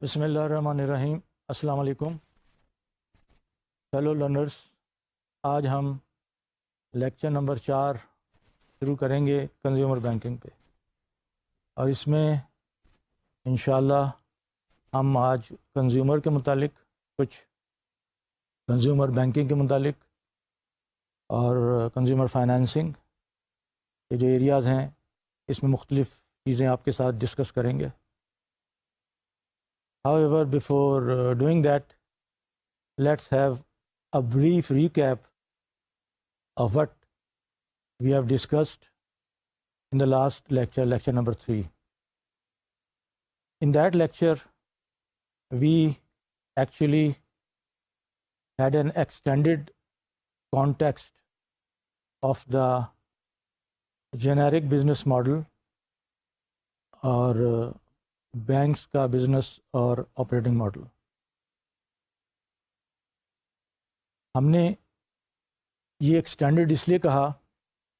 بسم اللہ الرحمن الرحیم۔ السلام علیکم فیلو لرنرز، آج ہم لیکچر نمبر 4 شروع کریں گے کنزیومر بینکنگ پہ، اور اس میں انشاءاللہ ہم آج کنزیومر کے متعلق کچھ کنزیومر بینکنگ کے متعلق اور کنزیومر فائنانسنگ کے جو ایریاز ہیں اس میں مختلف چیزیں آپ کے ساتھ ڈسکس کریں گے۔ However, before doing that, let's have a brief recap of what we have discussed in the last lecture, lecture number 3. In that lecture, we actually had an extended context of the generic business model or banks کا business اور operating model. ہم نے یہ extended اس لیے کہا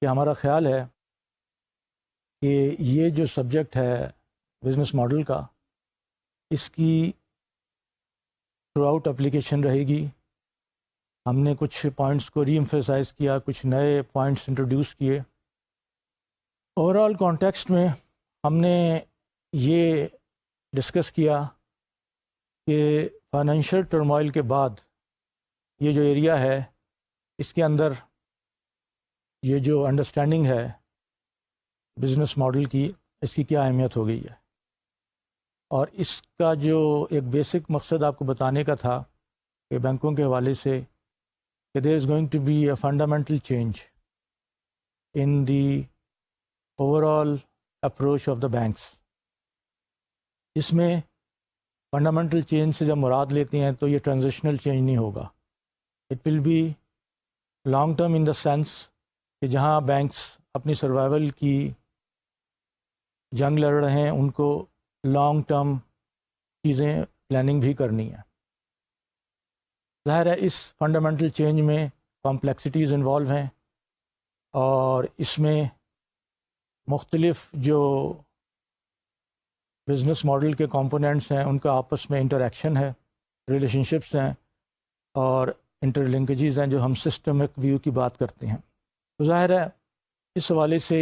کہ ہمارا خیال ہے کہ یہ جو سبجیکٹ ہے بزنس ماڈل کا، اس کی تھرو آؤٹ اپلیکیشن رہے گی۔ ہم نے کچھ پوائنٹس کو ری ایمفیسائز کیا، کچھ نئے پوائنٹس انٹروڈیوس کیے۔ اوور آل کانٹیکسٹ میں ہم نے یہ ڈسکس کیا کہ فائنینشیل ٹرموائل کے بعد یہ جو ایریا ہے، اس کے اندر یہ جو انڈرسٹینڈنگ ہے بزنس ماڈل کی، اس کی کیا اہمیت ہو گئی ہے، اور اس کا جو ایک بیسک مقصد آپ کو بتانے کا تھا کہ بینکوں کے حوالے سے کہ there is going to be a fundamental change in the overall approach of the banks. اس میں فنڈامنٹل چینج سے جب مراد لیتے ہیں تو یہ ٹرانزیشنل چینج نہیں ہوگا، it will be long term in the sense کہ جہاں بینکس اپنی سروائیول کی جنگ لڑ رہے ہیں، ان کو لانگ ٹرم چیزیں پلاننگ بھی کرنی ہے۔ ظاہر ہے اس فنڈامنٹل چینج میں کمپلیکسٹیز انوالو ہیں، اور اس میں مختلف جو بزنس ماڈل کے کمپوننٹس ہیں ان کا آپس میں انٹریکشن ہے، ریلیشن شپس ہیں اور انٹر لنکیجز ہیں جو ہم سسٹمک ویو کی بات کرتے ہیں۔ تو ظاہر ہے اس حوالے سے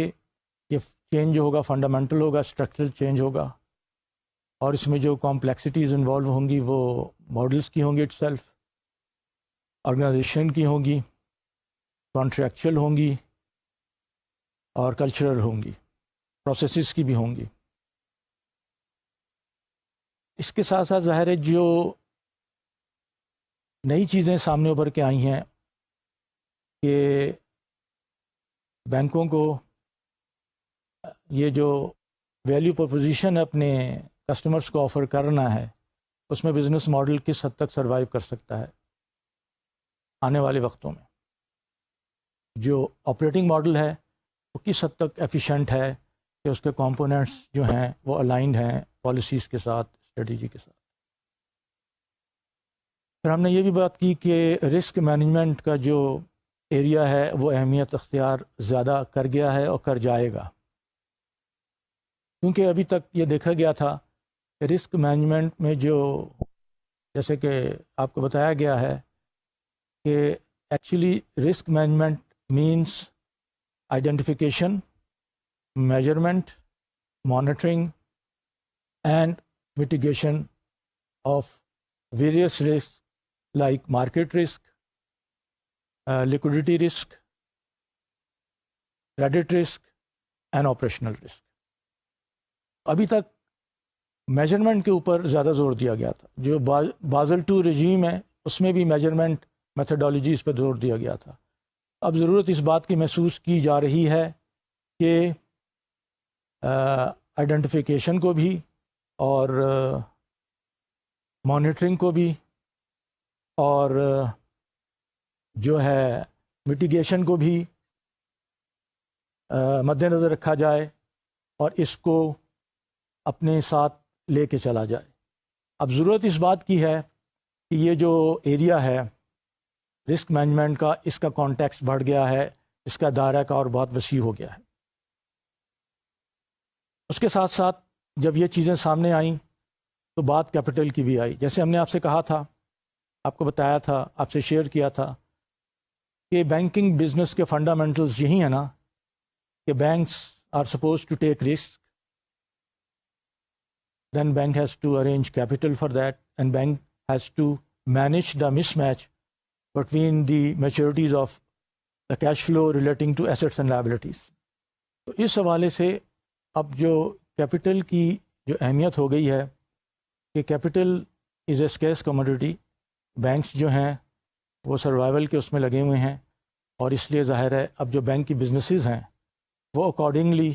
یہ چینج جو ہوگا فنڈامنٹل ہوگا، اسٹرکچرل چینج ہوگا، اور اس میں جو کمپلیکسٹیز انوالو ہوں گی وہ ماڈلس کی ہوں گی، اٹ سیلف آرگنائزیشن کی ہوں گی، کانٹریکچوئل ہوں گی اور کلچرل ہوں گی، پروسیسز کی بھی ہوں گی۔ اس کے ساتھ ساتھ ظاہر ہے جو نئی چیزیں سامنے ابھر کے آئی ہیں کہ بینکوں کو یہ جو ویلیو پروپوزیشن اپنے کسٹمرز کو آفر کرنا ہے، اس میں بزنس ماڈل کس حد تک سروائیو کر سکتا ہے آنے والے وقتوں میں۔ جو آپریٹنگ ماڈل ہے وہ کس حد تک ایفیشینٹ ہے کہ اس کے کمپوننٹس جو ہیں وہ الائنڈ ہیں پالیسیز کے ساتھ، اسٹریٹجی کے ساتھ۔ پھر ہم نے یہ بھی بات کی کہ رسک مینجمنٹ کا جو ایریا ہے وہ اہمیت اختیار زیادہ کر گیا ہے اور کر جائے گا، کیونکہ ابھی تک یہ دیکھا گیا تھا کہ رسک مینجمنٹ میں جو جیسے کہ آپ کو بتایا گیا ہے کہ actually risk management means identification, measurement, monitoring and mitigation of various risks like market risk, liquidity risk, credit risk and operational risk۔ ابھی تک میجرمنٹ کے اوپر زیادہ زور دیا گیا تھا، جو بازل 2 رجیم ہے اس میں بھی میجرمنٹ میتھڈالوجیز پہ زور دیا گیا تھا۔ اب ضرورت اس بات کی محسوس کی جا رہی ہے کہ آئیڈینٹیفیکیشن کو بھی اور مانیٹرنگ کو بھی اور جو ہے میٹیگیشن کو بھی مد نظر رکھا جائے اور اس کو اپنے ساتھ لے کے چلا جائے۔ اب ضرورت اس بات کی ہے کہ یہ جو ایریا ہے رسک مینجمنٹ کا، اس کا کانٹیکسٹ بڑھ گیا ہے، اس کا دائرہ کا اور بہت وسیع ہو گیا ہے۔ اس کے ساتھ ساتھ جب یہ چیزیں سامنے آئیں تو بات کیپٹل کی بھی آئی. جیسے ہم نے آپ سے کہا تھا، آپ کو بتایا تھا، آپ سے شیئر کیا تھا کہ بینکنگ بزنس کے فنڈامنٹلز یہی ہیں نا کہ banks are supposed to take risk, then bank has to arrange capital for that, and bank has to manage the mismatch between the maturities of the cash flow relating to assets and liabilities. تو اس حوالے سے اب جو capital کی جو اہمیت ہو گئی ہے کہ capital is a scarce commodity, banks جو ہیں وہ سروائیول کے اس میں لگے ہوئے ہیں، اور اس لیے ظاہر ہے اب جو بینک کی بزنسز ہیں وہ اکارڈنگلی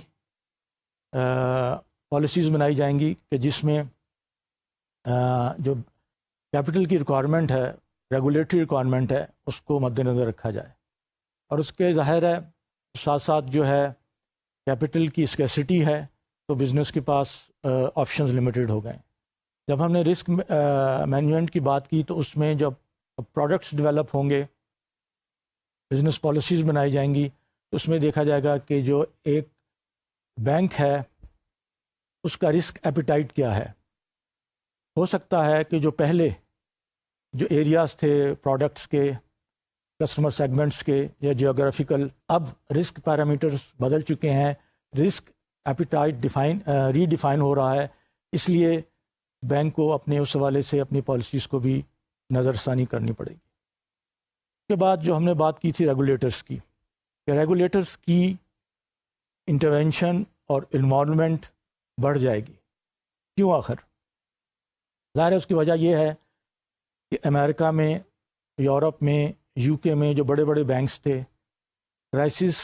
پالیسیز بنائی جائیں گی کہ جس میں جو کیپٹل کی ریکوائرمنٹ ہے، ریگولیٹری ریکوائرمنٹ ہے، اس کو مد نظر رکھا جائے. اور اس کے ظاہر ہے ساتھ ساتھ جو ہے کیپٹل کی اسکیسٹی ہے تو بزنس کے پاس آپشنز لمیٹڈ ہو گئے. جب ہم نے رسک مینجمنٹ کی بات کی تو اس میں جب پروڈکٹس ڈیولپ ہوں گے، بزنس پالیسیز بنائی جائیں گی، تو اس میں دیکھا جائے گا کہ جو ایک بینک ہے اس کا رسک ایپیٹائٹ کیا ہے. ہو سکتا ہے کہ جو پہلے جو ایریاز تھے پروڈکٹس کے، کسٹمر سیگمنٹس کے یا جیوگرافیکل، اب رسک پیرامیٹرز بدل چکے ہیں، رسک ایپیٹائٹ ری ڈیفائن ہو رہا ہے. اس لیے بینک کو اپنے اس حوالے سے اپنی پالیسیز کو بھی نظر ثانی کرنی پڑے گی. اس کے بعد جو ہم نے بات کی تھی ریگولیٹرز کی، کہ ریگولیٹرز کی انٹرونشن اور انوالومنٹ بڑھ جائے گی. کیوں آخر؟ ظاہر ہے اس کی وجہ یہ ہے کہ امریکہ میں، یورپ میں، یو کے میں جو بڑے بڑے بینکس تھے، کرائسس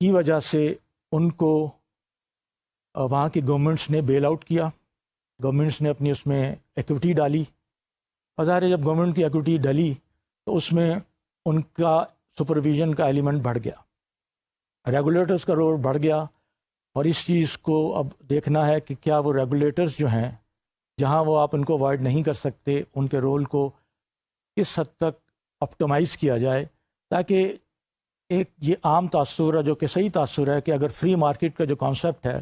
کی وجہ سے ان کو وہاں کی گورنمنٹس نے بیل آؤٹ کیا، گورنمنٹس نے اپنی اس میں ایکویٹی ڈالی. اور ظاہر ہے جب گورنمنٹ کی ایکویٹی ڈلی تو اس میں ان کا سپرویژن کا ایلیمنٹ بڑھ گیا، ریگولیٹرز کا رول بڑھ گیا. اور اس چیز کو اب دیکھنا ہے کہ کیا وہ ریگولیٹرز جو ہیں جہاں وہ آپ ان کو اوائڈ نہیں کر سکتے، ان کے رول کو کس حد تک آپٹمائز کیا جائے، تاکہ ایک یہ عام تاثر ہے جو کہ صحیح تاثر ہے کہ اگر فری مارکیٹ کا جو کانسیپٹ ہے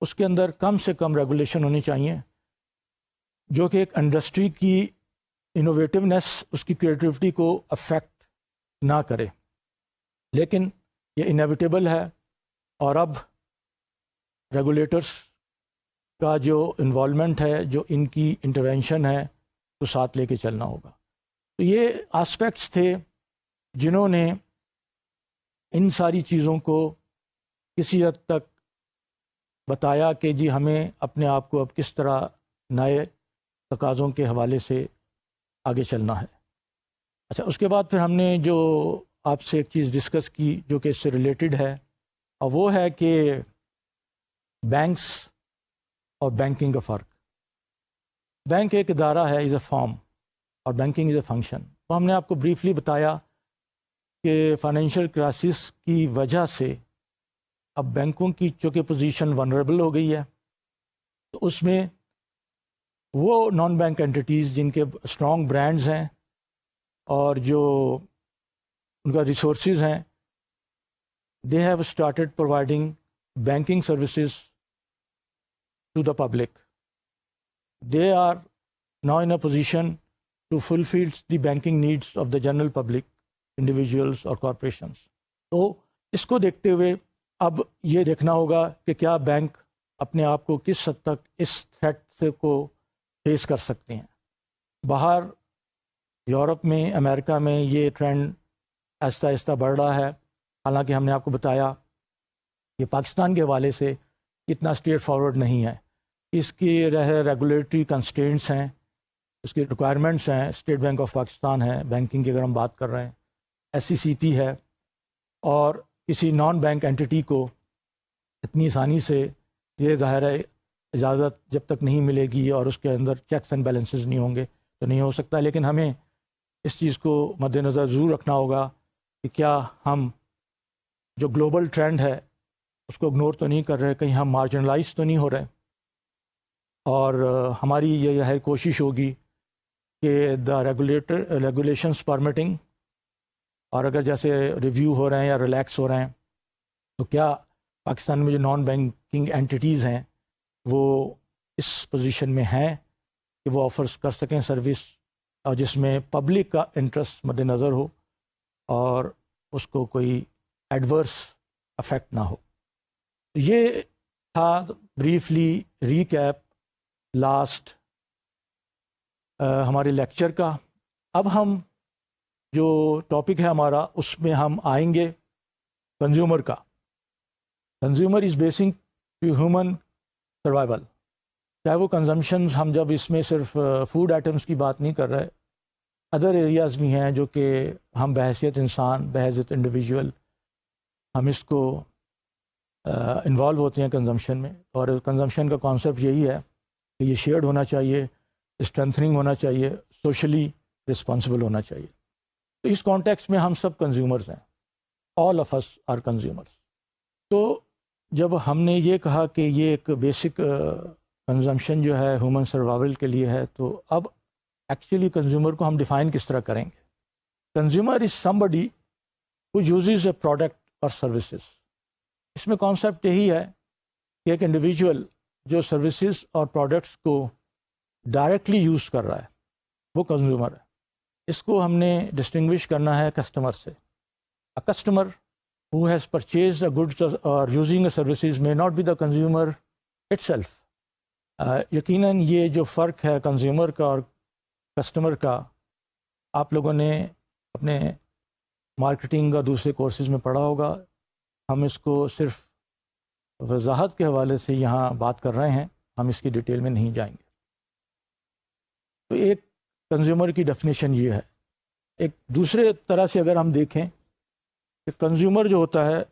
اس کے اندر کم سے کم ریگولیشن ہونی چاہیے جو کہ ایک انڈسٹری کی انوویٹونیس، اس کی کریٹیوٹی کو افیکٹ نہ کرے. لیکن یہ انیویٹیبل ہے، اور اب ریگولیٹرز کا جو انوالومنٹ ہے، جو ان کی انٹرونشن ہے، تو ساتھ لے کے چلنا ہوگا. تو یہ آسپیکٹس تھے جنہوں نے ان ساری چیزوں کو کسی حد تک بتایا کہ جی ہمیں اپنے آپ کو اب کس طرح نئے تقاضوں کے حوالے سے آگے چلنا ہے. اچھا، اس کے بعد پھر ہم نے جو آپ سے ایک چیز ڈسکس کی جو کہ اس سے ریلیٹڈ ہے، اور وہ ہے کہ بینکس اور بینکنگ کا فرق. بینک ایک ادارہ ہے، از اے فارم، اور بینکنگ از اے فنکشن. تو ہم نے آپ کو بریفلی بتایا کہ فائنینشیل کرائسس کی وجہ سے اب بینکوں کی چونکہ پوزیشن ونریبل ہو گئی ہے، تو اس میں وہ نان بینک اینٹیز جن کے اسٹرانگ برانڈز ہیں اور جو ان کا ریسورسز ہیں، they have started providing banking services to the public. They are now in a position to fulfill the banking needs of the general public, individuals اور corporations. تو اس کو دیکھتے ہوئے اب یہ دیکھنا ہوگا کہ کیا بینک اپنے آپ کو کس حد تک اس تھریٹ سے کو فیس کر سکتے ہیں. باہر یورپ میں، امریکہ میں یہ ٹرینڈ آہستہ آہستہ بڑھ رہا ہے. حالانکہ ہم نے آپ کو بتایا کہ پاکستان کے حوالے سے اتنا اسٹریٹ فارورڈ نہیں ہے. اس کی ریگولیٹری کنسٹرینٹس ہیں، اس کی ریکوائرمنٹس ہیں. اسٹیٹ بینک آف پاکستان ہے بینکنگ کی اگر ہم بات کر رہے ہیں، SECP ہے، اور کسی نان بینک اینٹی کو اتنی آسانی سے یہ ظاہر ہے اجازت جب تک نہیں ملے گی اور اس کے اندر چیکس اینڈ بیلنسز نہیں ہوں گے تو نہیں ہو سکتا. لیکن ہمیں اس چیز کو مد نظر ضرور رکھنا ہوگا کہ کیا ہم جو گلوبل ٹرینڈ ہے اس کو اگنور تو نہیں کر رہے، کہیں ہم مارجنلائز تو نہیں ہو رہے. اور ہماری یہ ہے کوشش ہوگی کہ دا ریگولیشنس پرمٹنگ، اور اگر جیسے ریویو ہو رہے ہیں یا ریلیکس ہو رہے ہیں تو کیا پاکستان میں جو نان بینکنگ اینٹیز ہیں وہ اس پوزیشن میں ہیں کہ وہ آفرز کر سکیں سروس، اور جس میں پبلک کا انٹرسٹ مد نظر ہو اور اس کو کوئی ایڈورس افیکٹ نہ ہو۔ یہ تھا بریفلی ریکیپ لاسٹ ہمارے لیکچر کا۔ اب ہم جو ٹاپک ہے ہمارا اس میں ہم آئیں گے کنزیومر کا۔ Consumer is basing to human survival, چاہے وہ کنزمپشنز، ہم جب اس میں صرف فوڈ آئٹمس کی بات نہیں کر رہے، ادر ایریاز بھی ہیں جو کہ ہم بحیثیت انسان، بحیثیت انڈیویجول ہم اس کو انوالو ہوتے ہیں کنزمپشن میں، اور کنزمپشن کا کانسیپٹ یہی ہے کہ یہ شیئرڈ ہونا چاہیے، اسٹرینتھننگ ہونا چاہیے، سوشلی رسپانسبل ہونا چاہیے۔ تو اس کانٹیکس میں ہم سب کنزیومرز ہیں، all of us are consumers. تو جب ہم نے یہ کہا کہ یہ ایک بیسک کنزمپشن جو ہے ہیومن سروائیول کے لیے ہے، تو اب ایکچولی کنزیومر کو ہم ڈیفائن کس طرح کریں گے؟ Consumer is somebody who uses a product or services۔ اس میں کانسیپٹ یہی ہے کہ ایک انڈیویجول جو سروسز اور پروڈکٹس کو ڈائریکٹلی یوز کر رہا ہے وہ کنزیومر ہے۔ اس کو ہم نے ڈسٹنگوش کرنا ہے کسٹمر سے۔ A customer who has purchased a goods or using a services may not be the consumer itself۔ یقیناً یہ جو فرق ہے کنزیومر کا اور کسٹمر کا، آپ لوگوں نے اپنے مارکیٹنگ اور دوسرے کورسز میں پڑھا ہوگا۔ ہم اس کو صرف وضاحت کے حوالے سے یہاں بات کر رہے ہیں، ہم اس کی ڈیٹیل میں نہیں جائیں گے۔ تو ایک کنزیومر کی ڈیفینیشن یہ ہے۔ ایک دوسرے طرح سے اگر ہم دیکھیں کہ کنزیومر جو ہوتا ہے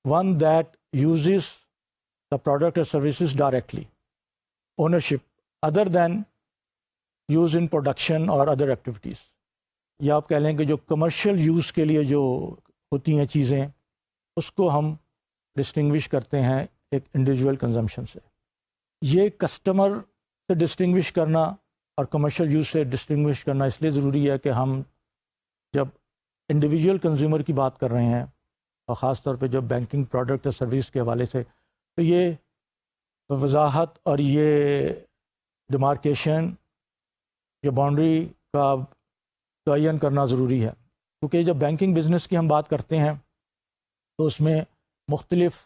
one that uses the product اور services directly, ownership other than use in production اور ادر ایکٹیویٹیز، یا آپ کہہ لیں کہ جو کمرشل یوز کے لیے جو ہوتی ہیں چیزیں، اس کو ہم ڈسٹنگوش کرتے ہیں ایک انڈیویجول کنزمپشن سے۔ یہ کسٹمر سے ڈسٹنگوش کرنا اور کمرشل یوز سے ڈسٹنگوش کرنا اس لیے ضروری ہے کہ ہم جب انڈیویجول کنزیومر کی بات کر رہے ہیں، اور خاص طور پہ جب بینکنگ پروڈکٹ اور سروس کے حوالے سے، تو یہ وضاحت اور یہ ڈیمارکیشن، یہ باؤنڈری کا تعین کرنا ضروری ہے، کیونکہ جب بینکنگ بزنس کی ہم بات کرتے ہیں تو اس میں مختلف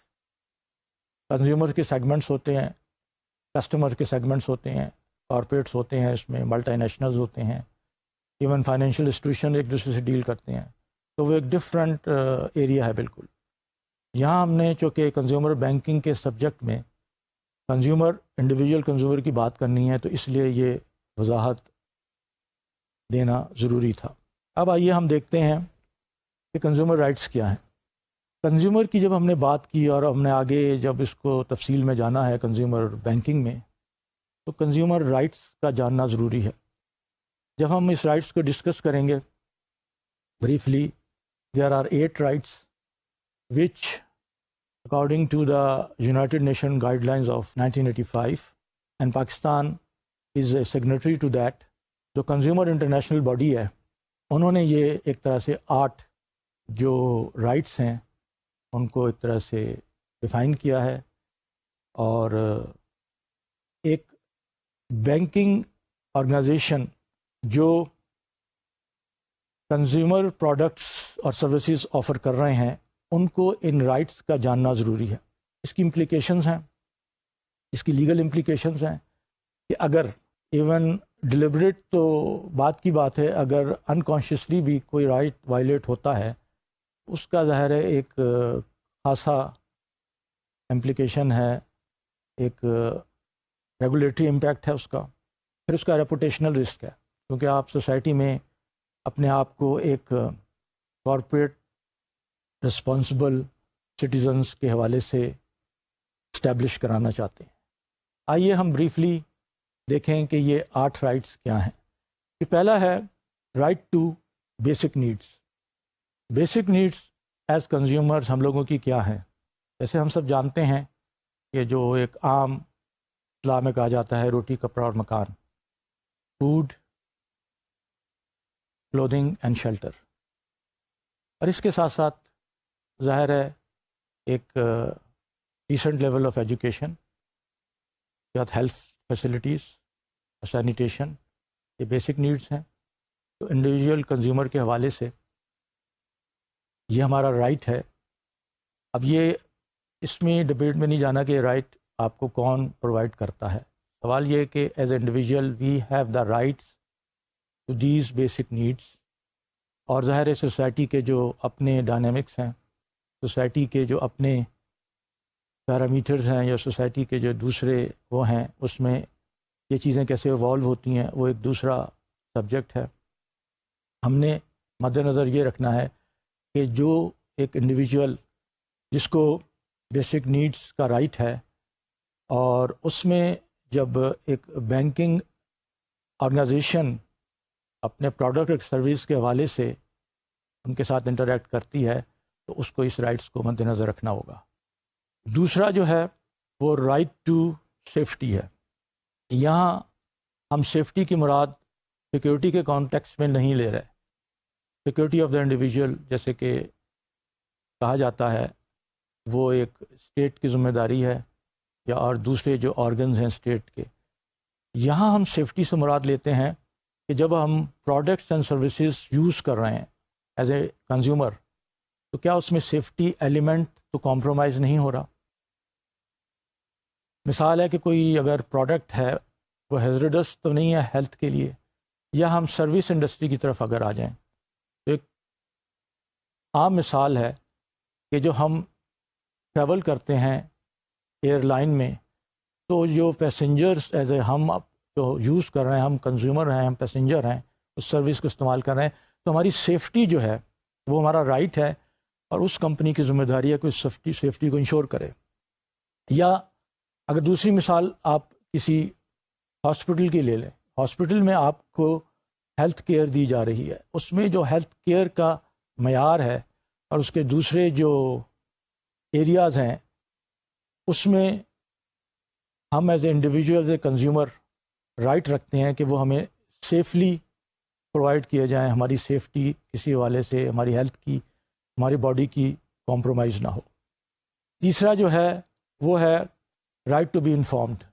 کنزیومر کے سیگمنٹس ہوتے ہیں، کسٹمر کے سیگمنٹس ہوتے ہیں، کارپوریٹس ہوتے ہیں، اس میں ملٹی نیشنلز ہوتے ہیں، ایون فائنینشیل انسٹیٹیوشن ایک دوسرے سے ڈیل کرتے ہیں، تو وہ ایک ڈفرینٹ ایریا ہے بالکل۔ یہاں ہم نے چونکہ کنزیومر بینکنگ کے سبجیکٹ میں کنزیومر، انڈیویجول کنزیومر کی بات کرنی ہے، تو اس لیے یہ وضاحت دینا ضروری تھا۔ اب آئیے ہم دیکھتے ہیں کہ کنزیومر رائٹس کیا ہیں۔ کنزیومر کی جب ہم نے بات کی اور ہم نے آگے جب اس کو تفصیل میں جانا ہے کنزیومر بینکنگ میں، تو کنزیومر رائٹس کا جاننا ضروری ہے۔ جب ہم اس رائٹس کو ڈسکس کریں گے briefly, there are 8 rights which according to the United Nations guidelines of 1985 and Pakistan is a signatory to that، جو کنزیومر انٹرنیشنل باڈی ہے، انہوں نے یہ ایک طرح سے 8 جو رائٹس ہیں ان کو ایک طرح سے ڈیفائن کیا ہے، اور ایک بینکنگ آرگنائزیشن جو کنزیومر پروڈکٹس اور سروسز آفر کر رہے ہیں ان کو ان رائٹس کا جاننا ضروری ہے۔ اس کی امپلیکیشنز ہیں، اس کی لیگل امپلیکیشنز ہیں کہ اگر ایون ڈیلیبریٹ تو بات کی بات ہے، اگر انکانشیسلی بھی کوئی رائٹ وائلیٹ ہوتا ہے، اس کا ظاہر ہے ایک خاصا امپلیکیشن ہے، ایک ریگولیٹری امپیکٹ ہے اس کا، پھر اس کا ریپوٹیشنل رسک ہے، کیونکہ آپ سوسائٹی میں اپنے آپ کو ایک کارپوریٹ رسپانسبل سٹیزنز کے حوالے سے اسٹیبلش کرانا چاہتے ہیں۔ آئیے ہم بریفلی دیکھیں کہ یہ 8 رائٹس کیا ہیں۔ یہ پہلا ہے right to basic needs. Basic needs as consumers ہم لوگوں کی کیا ہیں؟ جیسے ہم سب جانتے ہیں کہ جو ایک عام اصطلاح میں کہا جاتا ہے روٹی کپڑا اور مکان، فوڈ، کلودنگ اینڈ شیلٹر، اور اس کے ساتھ ساتھ ظاہر ہے ایک decent level of education, health facilities, sanitation, یہ بیسک نیڈس ہیں. تو انڈیویجول کنزیومر کے حوالے سے یہ ہمارا رائٹ ہے. اب یہ اس میں ڈبیٹ میں نہیں جانا کہ رائٹ آپ کو کون پرووائڈ کرتا ہے. سوال یہ ہے کہ as a individual we have the rights to these basic needs. اور ظاہر ہے سوسائٹی کے جو اپنے ڈائنامکس ہیں، سوسائٹی کے جو اپنے پیرامیٹرز ہیں، یا سوسائٹی کے جو دوسرے وہ ہیں، اس میں یہ چیزیں کیسے ایوالو ہوتی ہیں وہ ایک دوسرا سبجیکٹ ہے. ہم نے مد نظر یہ رکھنا ہے کہ جو ایک انڈیویجول جس کو بیسک نیڈس کا رائٹ ہے، اور اس میں جب ایک بینکنگ آرگنائزیشن اپنے پروڈکٹ اور سروس کے حوالے سے ان کے ساتھ انٹریکٹ کرتی ہے تو اس کو اس رائٹس کو مد نظر رکھنا ہوگا. دوسرا جو ہے وہ رائٹ ٹو سیفٹی ہے. یہاں ہم سیفٹی کی مراد سیکیورٹی کے کانٹیکس میں نہیں لے رہے. سیکیورٹی آف دا انڈیویجول جیسے کہ کہا جاتا ہے وہ ایک اسٹیٹ کی ذمہ داری ہے، یا اور دوسرے جو آرگنز ہیں اسٹیٹ کے. یہاں ہم سیفٹی سے مراد لیتے ہیں کہ جب ہم پروڈکٹس اینڈ سروسز یوز کر رہے ہیں ایز اے کنزیومر، تو کیا اس میں سیفٹی ایلیمنٹ تو کمپرومائز نہیں ہو رہا. مثال ہے کہ کوئی اگر پروڈکٹ ہے وہ ہیزرڈس تو نہیں ہے ہیلتھ کے لیے. یا ہم سروس انڈسٹری کی طرف اگر آ جائیں تو ایک عام مثال ہے کہ جو ہم ٹریول کرتے ہیں ایئر لائن میں، تو جو پیسنجرز ایز اے ہم جو یوز کر رہے ہیں، ہم کنزیومر ہیں، ہم پیسنجر ہیں، اس سروس کو استعمال کر رہے ہیں، تو ہماری سیفٹی جو ہے وہ ہمارا رائٹ ہے، اور اس کمپنی کی ذمہ داری ہے کہ اس سیفٹی کو انشور کرے. یا اگر دوسری مثال آپ کسی ہاسپٹل کی لے لیں، ہاسپٹل میں آپ کو ہیلتھ کیئر دی جا رہی ہے، اس میں جو ہیلتھ کیئر کا معیار ہے اور اس کے دوسرے جو ایریاز ہیں، اس میں ہم as a individual as a consumer right رکھتے ہیں کہ وہ ہمیں سیفلی پرووائڈ کیے جائیں، ہماری سیفٹی کسی حوالے سے ہماری ہیلتھ کی، ہماری باڈی کی کمپرومائز نہ ہو. تیسرا جو ہے وہ ہے رائٹ ٹو بی انفارمڈ.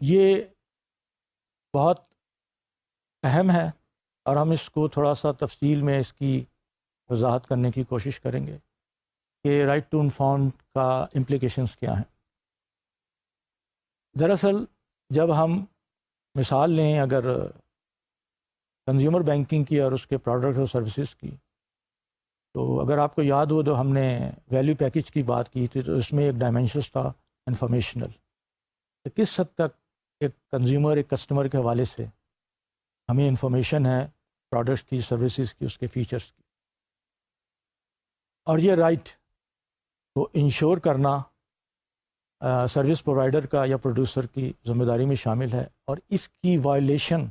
یہ بہت اہم ہے، اور ہم اس کو تھوڑا سا تفصیل میں اس کی وضاحت کرنے کی کوشش کریں گے کہ رائٹ ٹو انفارم کا امپلیکیشنز کیا ہیں. دراصل جب ہم مثال لیں اگر کنزیومر بینکنگ کی اور اس کے پروڈکٹ اور سروسز کی، تو اگر آپ کو یاد ہو تو ہم نے ویلیو پیکج کی بات کی تھی، تو اس میں ایک ڈائمینشنس تھا انفارمیشنل، کہ کس حد تک ایک کنزیومر ایک کسٹمر کے حوالے سے ہمیں انفارمیشن ہے پروڈکٹس کی، سروسز کی، اس کے فیچرز کی. اور یہ رائٹ کو انشور کرنا سروس پرووائڈر کا یا پروڈیوسر کی ذمہ داری میں شامل ہے، اور اس کی وائلیشن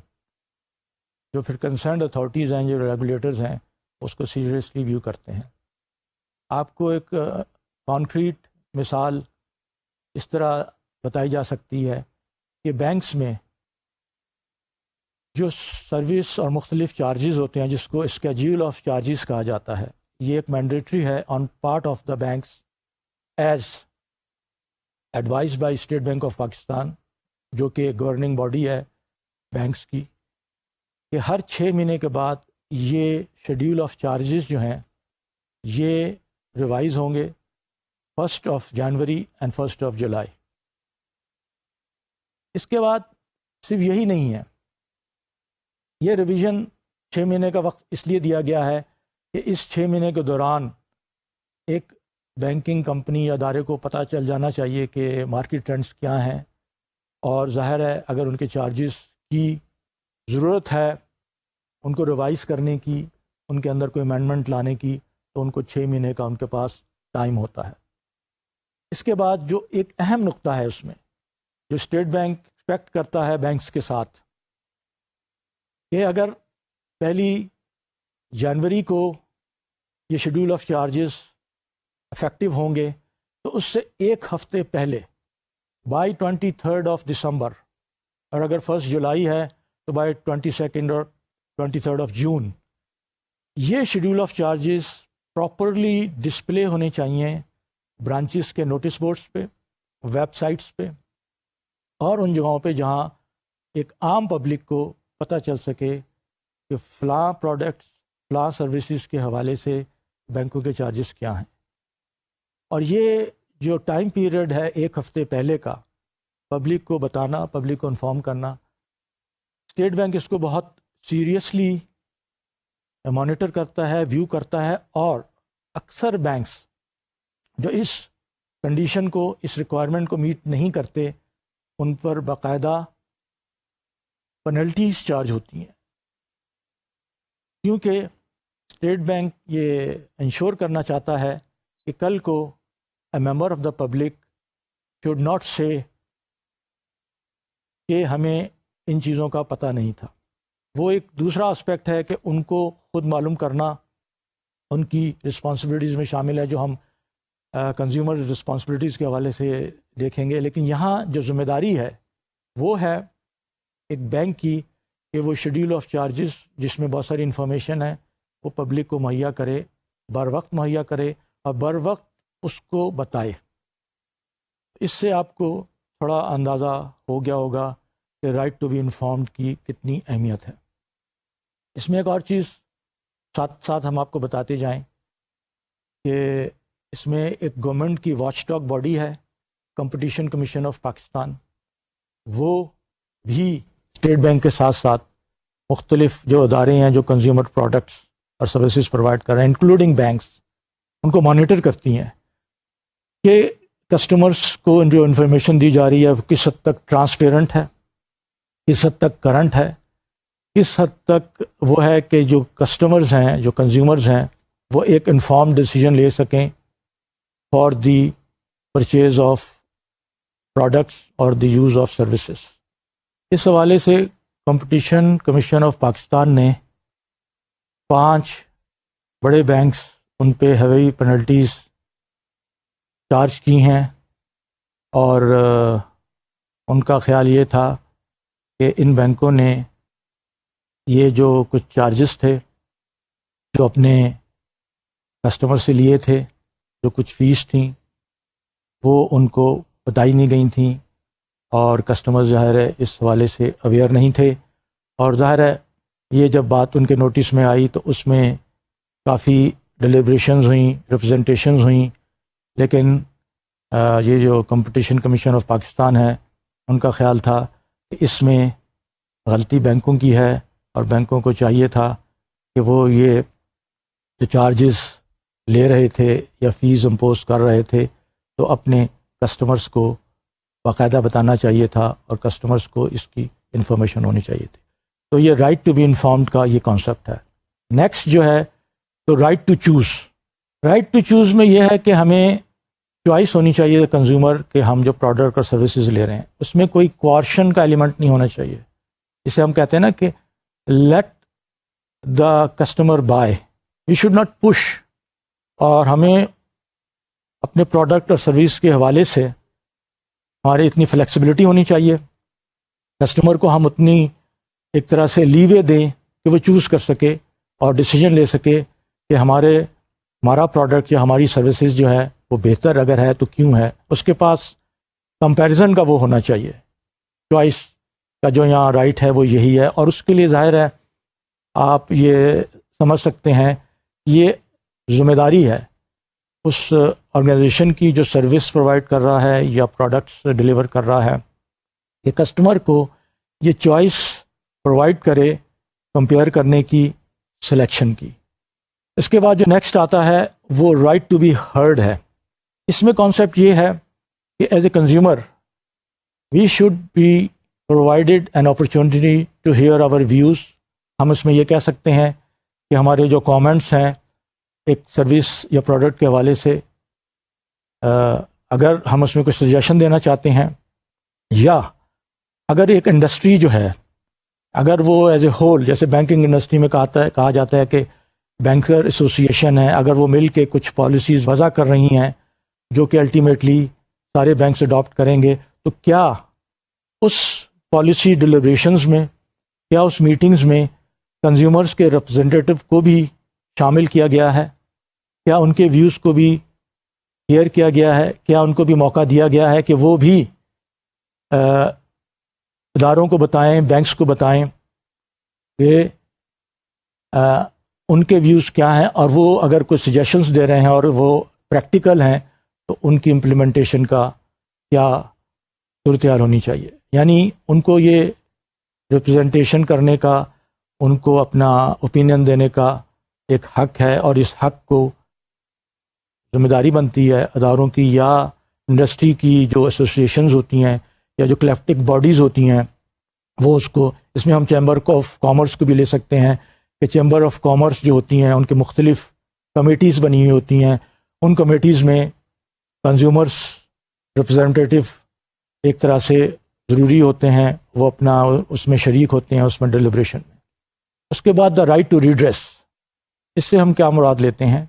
جو پھر کنسرنڈ اتھارٹیز ہیں، جو ریگولیٹرز ہیں، اس کو سیریسلی ویو کرتے ہیں. آپ کو ایک کانکریٹ مثال اس طرح بتائی جا سکتی ہے کہ بینکس میں جو سروس اور مختلف چارجز ہوتے ہیں، جس کو اسکیڈول آف چارجز کہا جاتا ہے، یہ ایک مینڈیٹری ہے on part of the banks as advise by State Bank of Pakistan, جو کہ گورننگ باڈی ہے بینکس کی، کہ ہر 6 مہینے کے بعد یہ شیڈول آف چارجز جو ہیں یہ ریوائز ہوں گے 1 جنوری اینڈ 1 جولائی. اس کے بعد صرف یہی نہیں ہے، یہ ریویژن 6 مہینے کا وقت اس لیے دیا گیا ہے کہ اس 6 مہینے کے دوران ایک بینکنگ کمپنی یا ادارے کو پتہ چل جانا چاہیے کہ مارکیٹ ٹرینڈز کیا ہیں، اور ظاہر ہے اگر ان کے چارجز کی ضرورت ہے ان کو ریوائز کرنے کی، ان کے اندر کوئی امینڈمنٹ لانے کی، تو ان کو 6 مہینے کا ان کے پاس ٹائم ہوتا ہے. اس کے بعد جو ایک اہم نقطہ ہے اس میں، جو اسٹیٹ بینک ایکسپیکٹ کرتا ہے بینکس کے ساتھ، کہ اگر 1 جنوری کو یہ شیڈول آف چارجز افیکٹو ہوں گے تو اس سے ایک ہفتے پہلے بائی 23 دسمبر، اور اگر 1 جولائی ہے تو بائی 22 اور 23 جون، یہ schedule of charges properly display ہونے چاہیے برانچز کے نوٹس بورڈز پہ، ویب سائٹس پہ، اور ان جگہوں پہ جہاں ایک عام پبلک کو پتہ چل سکے کہ فلاں پروڈکٹس فلاں سروسز کے حوالے سے بینکوں کے چارجز کیا ہیں. اور یہ جو ٹائم پیریڈ ہے 1 ہفتے پہلے کا پبلک کو بتانا، پبلک کو انفارم کرنا، اسٹیٹ بینک اس کو بہت سیریسلی مانیٹر کرتا ہے، ویو کرتا ہے. اور اکثر بینکس جو اس کنڈیشن کو، اس ریکوائرمنٹ کو میٹ نہیں کرتے، ان پر باقاعدہ پنلٹیز چارج ہوتی ہیں، کیونکہ اسٹیٹ بینک یہ انشور کرنا چاہتا ہے کہ کل کو a member of the public should not say کہ ہمیں ان چیزوں کا پتہ نہیں تھا. وہ ایک دوسرا اسپیکٹ ہے کہ ان کو خود معلوم کرنا ان کی رسپانسبلٹیز میں شامل ہے، جو ہم کنزیومر رسپانسبلٹیز کے حوالے سے دیکھیں گے. لیکن یہاں جو ذمہ داری ہے وہ ہے ایک بینک کی کہ وہ شیڈول آف چارجز جس میں بہت ساری انفارمیشن ہے وہ پبلک کو مہیا کرے، بر وقت مہیا کرے اور بر وقت اس کو بتائے. اس سے آپ کو تھوڑا اندازہ ہو گیا ہوگا کہ رائٹ ٹو بی انفارمڈ کی کتنی اہمیت ہے. اس میں ایک اور چیز ساتھ ساتھ ہم آپ کو بتاتے جائیں کہ اس میں ایک گورنمنٹ کی واچ ڈاگ باڈی ہے، کمپٹیشن کمیشن آف پاکستان. وہ بھی اسٹیٹ بینک کے ساتھ ساتھ مختلف جو ادارے ہیں جو کنزیومر پروڈکٹس اور سروسز پرووائڈ کر رہے ہیں انکلوڈنگ بینکس، ان کو مانیٹر کرتی ہیں کہ کسٹمرز کو جو انفارمیشن دی جا رہی ہے وہ کس حد تک ٹرانسپیرنٹ ہے، کس حد تک کرنٹ ہے، کس حد تک وہ ہے کہ جو کسٹمرز ہیں، جو کنزیومرز ہیں، وہ ایک انفارم ڈیسیجن لے سکیں for the purchase of products اور دی یوز آف سروسز. اس حوالے سے کمپٹیشن کمیشن آف پاکستان نے 5 بڑے بینکس ان پہ ہیوی پینلٹیز چارج کی ہیں، اور ان کا خیال یہ تھا کہ ان بینکوں نے یہ جو کچھ چارجز تھے جو اپنے کسٹمر سے لیے تھے، جو کچھ فیس تھیں، وہ ان کو بتائی نہیں گئی تھیں، اور کسٹمر ظاہر ہے اس حوالے سے اویئر نہیں تھے. اور ظاہر ہے یہ جب بات ان کے نوٹس میں آئی تو اس میں کافی ڈیلیبریشنز ہوئیں، ریپرزنٹیشنز ہوئیں. لیکن یہ جو کمپٹیشن کمیشن آف پاکستان ہے ان کا خیال تھا کہ اس میں غلطی بینکوں کی ہے، اور بینکوں کو چاہیے تھا کہ وہ یہ جو چارجز لے رہے تھے یا فیس امپوز کر رہے تھے تو اپنے کسٹمرز کو باقاعدہ بتانا چاہیے تھا، اور کسٹمرز کو اس کی انفارمیشن ہونی چاہیے تھی. تو یہ رائٹ ٹو بی انفارمڈ کا یہ کانسیپٹ ہے. نیکسٹ جو ہے تو right to choose. Right to choose میں یہ ہے کہ ہمیں چوائس ہونی چاہیے کنزیومر کہ ہم جو پروڈکٹ اور سروسز لے رہے ہیں اس میں کوئی کوارشن کا ایلیمنٹ نہیں ہونا چاہیے. جسے ہم کہتے ہیں نا کہ let the customer buy, we should not push. اور ہمیں اپنے پروڈکٹ اور سروس کے حوالے سے ہماری اتنی فلیکسیبلٹی ہونی چاہیے، کسٹمر کو ہم اتنی ایک طرح سے لیوے دیں کہ وہ چوز کر سکے اور ڈیسیجن لے سکے کہ ہمارا پروڈکٹ یا ہماری سروسز جو ہے وہ بہتر اگر ہے تو کیوں ہے. اس کے پاس کمپیریزن کا وہ ہونا چاہیے. چوائس کا جو یہاں رائٹ ہے وہ یہی ہے، اور اس کے لیے ظاہر ہے آپ یہ سمجھ سکتے ہیں یہ ذمہ داری ہے اس آرگنائزیشن کی جو سروس پرووائڈ کر رہا ہے یا پروڈکٹس ڈیلیور کر رہا ہے کہ کسٹمر کو یہ چوائس پرووائڈ کرے کمپیئر کرنے کی، سلیکشن کی. اس کے بعد جو نیکسٹ آتا ہے وہ رائٹ ٹو بی ہرڈ ہے. اس میں کانسیپٹ یہ ہے کہ as a consumer we should be provided an opportunity to hear our views. ہم اس میں یہ کہہ سکتے ہیں کہ ہمارے جو کامنٹس ہیں ایک سروس یا پروڈکٹ کے حوالے سے، اگر ہم اس میں کچھ سجیشن دینا چاہتے ہیں، یا اگر ایک انڈسٹری جو ہے اگر وہ ایز اے ہول، جیسے بینکنگ انڈسٹری میں کہا جاتا ہے کہ بینکر ایسوسی ایشن ہے، اگر وہ مل کے کچھ پالیسیز وضع کر رہی ہیں جو کہ الٹیمیٹلی سارے بینکس اڈاپٹ کریں گے، تو کیا اس پالیسی ڈیلیبریشنز میں، کیا اس میٹنگز میں کنزیومرز کے ریپرزنٹیٹو کو بھی شامل کیا گیا ہے؟ کیا ان کے ویوز کو بھی ہیئر کیا گیا ہے؟ کیا ان کو بھی موقع دیا گیا ہے کہ وہ بھی اداروں کو بتائیں، بینکس کو بتائیں کہ ان کے ویوز کیا ہیں، اور وہ اگر کوئی سجیشنز دے رہے ہیں اور وہ پریکٹیکل ہیں تو ان کی امپلیمنٹیشن کا کیا صورتحال ہونی چاہیے. یعنی ان کو یہ ریپرزنٹیشن کرنے کا، ان کو اپنا اوپینین دینے کا ایک حق ہے، اور اس حق کو ذمہ داری بنتی ہے اداروں کی یا انڈسٹری کی جو ایسوسیشنز ہوتی ہیں یا جو کلیکٹو باڈیز ہوتی ہیں وہ اس کو. اس میں ہم چیمبر آف کامرس کو بھی لے سکتے ہیں کہ چیمبر آف کامرس جو ہوتی ہیں ان کے مختلف کمیٹیز بنی ہوئی ہوتی ہیں. ان کمیٹیز میں کنزیومرس ریپرزنٹیٹو ایک طرح سے ضروری ہوتے ہیں، وہ اپنا اس میں شریک ہوتے ہیں، اس میں ڈیلیبریشن میں. اس کے بعد دا رائٹ ٹو ریڈریس. اس سے ہم کیا مراد لیتے ہیں؟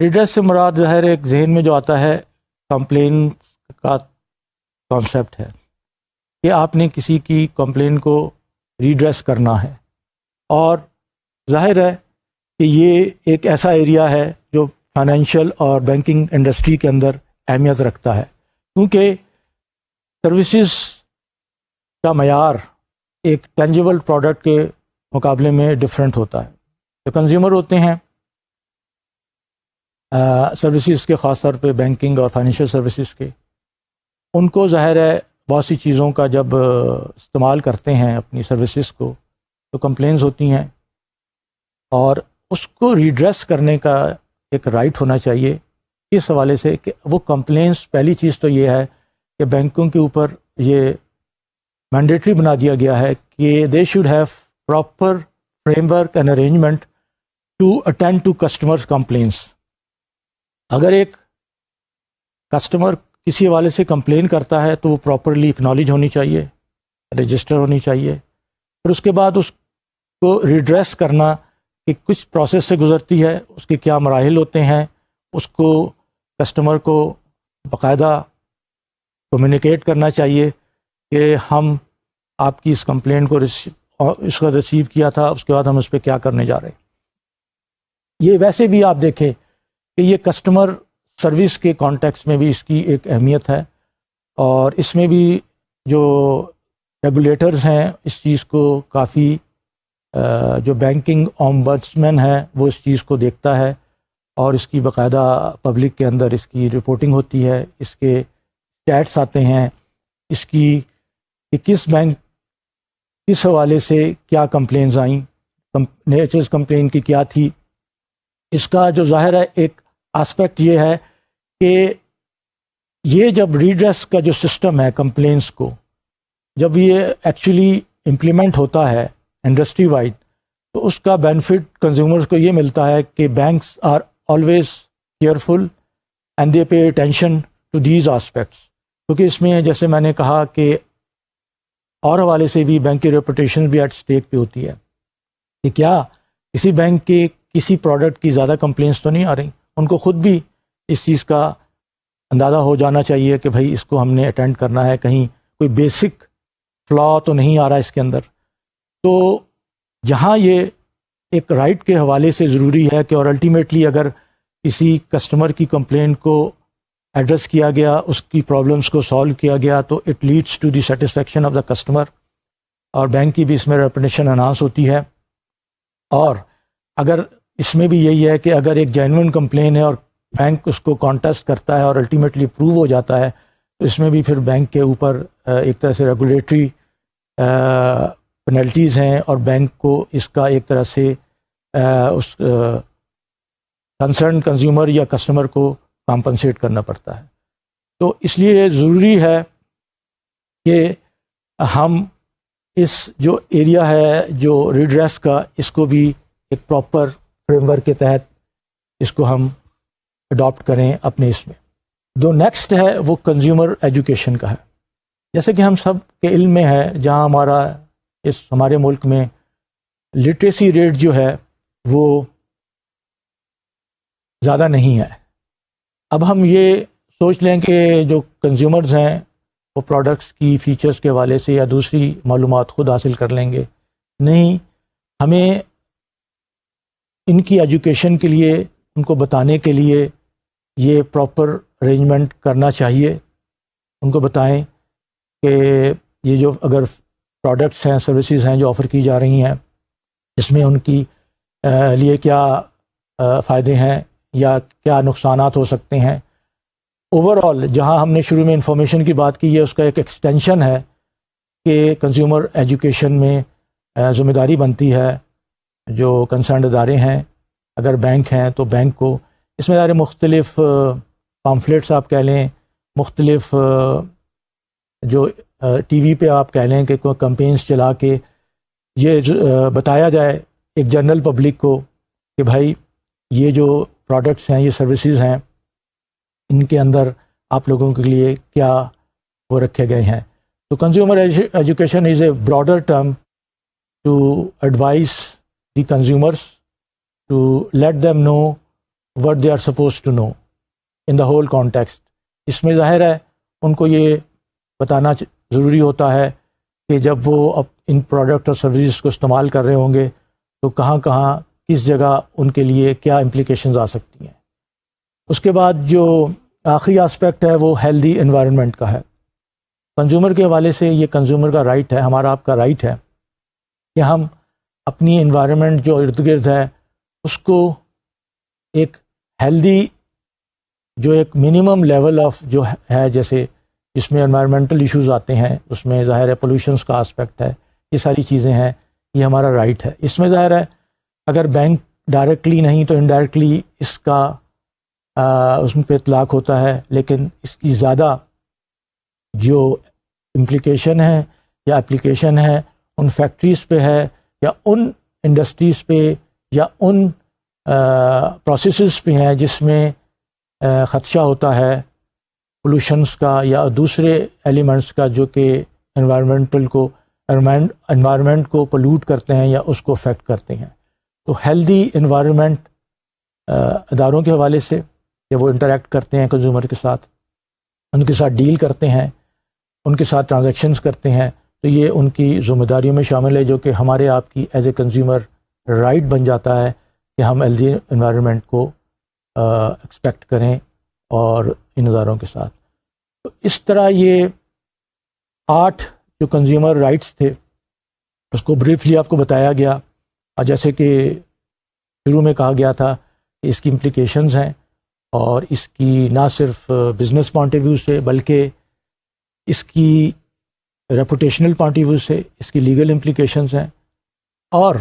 ریڈریس سے مراد ظاہر ایک ذہن میں جو آتا ہے کمپلین کا کانسیپٹ ہے کہ آپ نے کسی کی کمپلین کو ریڈریس کرنا ہے، اور ظاہر ہے کہ یہ ایک ایسا ایریا ہے جو فائنینشیل اور بینکنگ انڈسٹری کے اندر اہمیت رکھتا ہے، کیونکہ سروسز کا معیار ایک ٹینجیبل پروڈکٹ کے مقابلے میں ڈفرینٹ ہوتا ہے. جو کنزیومر ہوتے ہیں سروسز کے، خاص طور پہ بینکنگ اور فائنینشیل سروسز کے، ان کو ظاہر ہے بہت سی چیزوں کا جب استعمال کرتے ہیں اپنی سروسز کو تو کمپلینز ہوتی ہیں، اور اس کو ریڈریس کرنے کا ایک رائٹ ہونا چاہیے. اس حوالے سے کہ وہ کمپلینس، پہلی چیز تو یہ ہے کہ بینکوں کے اوپر یہ مینڈیٹری بنا دیا گیا ہے کہ they should have proper framework and arrangement to attend to customers complaints. اگر ایک کسٹمر کسی حوالے سے کمپلین کرتا ہے تو وہ پراپرلی اکنالج ہونی چاہیے، رجسٹر ہونی چاہیے، پھر اس کے بعد اس کو ریڈریس کرنا کہ کچھ پروسیس سے گزرتی ہے، اس کے کیا مراحل ہوتے ہیں، اس کو کسٹمر کو باقاعدہ کمیونیکیٹ کرنا چاہیے کہ ہم آپ کی اس کمپلین کو اس کا ریسیو کیا تھا، اس کے بعد ہم اس پہ کیا کرنے جا رہے ہیں. یہ ویسے بھی آپ دیکھیں کہ یہ کسٹمر سروس کے کانٹیکس میں بھی اس کی ایک اہمیت ہے، اور اس میں بھی جو ریگولیٹرز ہیں اس چیز کو کافی جو بینکنگ اومبڈسمین ہے وہ اس چیز کو دیکھتا ہے، اور اس کی باقاعدہ پبلک کے اندر اس کی رپورٹنگ ہوتی ہے، اس کے اسٹیٹس آتے ہیں، اس کی کہ کس بینک کس حوالے سے کیا کمپلینز آئیں، نیچرز کمپلین کی کیا تھی. اس کا جو ظاہر ہے ایک آسپیکٹ یہ ہے کہ یہ جب ریڈریس کا جو سسٹم ہے کمپلینس کو، جب یہ ایکچولی امپلیمنٹ ہوتا ہے انڈسٹری وائڈ، تو اس کا بینیفٹ کنزیومرز کو یہ ملتا ہے کہ banks are always careful and they pay attention to these aspects. کیونکہ اس میں جیسے میں نے کہا کہ اور حوالے سے بھی بینک کی ریپوٹیشن بھی ایٹ اسٹیک پہ ہوتی ہے کہ کیا کسی بینک کے کسی پروڈکٹ کی زیادہ کمپلینس تو نہیں آ رہی. ان کو خود بھی اس چیز کا اندازہ ہو جانا چاہیے کہ بھائی اس کو ہم نے اٹینڈ کرنا ہے، کہیں کوئی بیسک فلا تو نہیں آ رہا اس کے اندر. تو جہاں یہ ایک رائٹ کے حوالے سے ضروری ہے کہ اور الٹیمیٹلی اگر کسی کسٹمر کی کمپلین کو ایڈریس کیا گیا، اس کی پرابلمس کو سالو کیا گیا، تو it leads to the satisfaction of the customer, اور بینک کی بھی اس میں ریپوٹیشن انہانس ہوتی ہے. اور اگر اس میں بھی یہی ہے کہ اگر ایک جینوئن کمپلین ہے اور بینک اس کو کانٹیسٹ کرتا ہے اور الٹیمیٹلی اپروو ہو جاتا ہے، تو اس میں بھی پھر بینک کے اوپر ایک طرح سے ریگولیٹری پینلٹیز ہیں، اور بینک کو اس کا ایک طرح سے اس کنسرن کنزیومر یا کسٹمر کو کمپنسیٹ کرنا پڑتا ہے. تو اس لیے ضروری ہے کہ ہم اس جو ایریا ہے جو ریڈریس کا، اس کو بھی ایک پراپر فریم ورک کے تحت اس کو ہم اڈاپٹ کریں اپنے اس میں. جو نیکسٹ ہے وہ کنزیومر ایجوکیشن کا ہے. جیسے کہ ہم سب کے علم میں ہے، جہاں ہمارے ملک میں لٹریسی ریٹ جو ہے وہ زیادہ نہیں ہے. اب ہم یہ سوچ لیں کہ جو کنزیومرز ہیں وہ پروڈکٹس کی فیچرز کے حوالے سے یا دوسری معلومات خود حاصل کر لیں گے. نہیں، ہمیں ان کی ایجوکیشن کے لیے، ان کو بتانے کے لیے یہ پراپر ارینجمنٹ کرنا چاہیے. ان کو بتائیں کہ یہ جو اگر پروڈکٹس ہیں، سروسز ہیں جو آفر کی جا رہی ہیں، اس میں ان کی لیے کیا فائدے ہیں یا کیا نقصانات ہو سکتے ہیں. اوور آل جہاں ہم نے شروع میں انفارمیشن کی بات کی ہے، اس کا ایک ایکسٹینشن ہے کہ کنزیومر ایجوکیشن میں ذمہ داری بنتی ہے جو کنسرنڈ ادارے ہیں، اگر بینک ہیں تو بینک کو اس میں مختلف پامفلیٹس آپ کہہ لیں، مختلف جو ٹی وی پہ آپ کہہ لیں کہ کوئی کمپینز چلا کے یہ بتایا جائے ایک جنرل پبلک کو کہ بھائی یہ جو پروڈکٹس ہیں، یہ سروسز ہیں، ان کے اندر آپ لوگوں کے لیے کیا وہ رکھے گئے ہیں. تو consumer education is a broader term to advise the consumers to let them know what they are supposed to know in the whole context. اس میں ظاہر ہے ان کو یہ بتانا ضروری ہوتا ہے کہ جب وہ ان پروڈکٹ اور سروسز کو استعمال کر رہے ہوں گے تو کہاں کہاں کس جگہ ان کے لیے کیا امپلیکیشنز آ سکتی ہیں. اس کے بعد جو آخری آسپیکٹ ہے وہ ہیلدی انوائرمنٹ کا ہے. کنزیومر کے حوالے سے یہ کنزیومر کا رائٹ ہے، ہمارا آپ کا رائٹ ہے کہ ہم اپنی انوائرمنٹ جو ارد گرد ہے اس کو ایک ہیلدی، جو ایک منیمم لیول آف جو ہے، جیسے اس میں انوائرمنٹل ایشوز آتے ہیں، اس میں ظاہر ہے پولوشنس کا آسپیکٹ ہے، یہ ساری چیزیں ہیں، یہ ہمارا رائٹ ہے. اس میں ظاہر ہے اگر بینک ڈائریکٹلی نہیں تو انڈائریکٹلی اس کا اس پہ اطلاق ہوتا ہے، لیکن اس کی زیادہ جو امپلیکیشن ہے یا اپلیکیشن ہے ان فیکٹریز پہ ہے یا ان انڈسٹریز پہ یا ان پروسیسز پہ ہیں جس میں خدشہ ہوتا ہے پولوشنس کا یا دوسرے ایلیمنٹس کا جو کہ انوائرمنٹ کو پولوٹ کرتے ہیں یا اس کو افیکٹ کرتے ہیں. تو ہیلدی انوائرمنٹ اداروں کے حوالے سے کہ وہ انٹریکٹ کرتے ہیں کنزیومر کے ساتھ، ان کے ساتھ ڈیل کرتے ہیں، ان کے ساتھ ٹرانزیکشنز کرتے ہیں، تو یہ ان کی ذمہ داریوں میں شامل ہے جو کہ ہمارے آپ کی ایز اے کنزیومر رائٹ بن جاتا ہے کہ ہم ہیلدی انوائرمنٹ کو ایکسپیکٹ کریں اور ان اداروں کے ساتھ. تو اس طرح یہ 8 جو کنزیومر رائٹس تھے اس کو بریفلی آپ کو بتایا گیا، اور جیسے کہ شروع میں کہا گیا تھا کہ اس کی امپلیکیشنز ہیں، اور اس کی نہ صرف بزنس پوائنٹ آف ویو سے بلکہ اس کی ریپوٹیشنل پوائنٹ آف ویو سے اس کی لیگل امپلیکیشنز ہیں، اور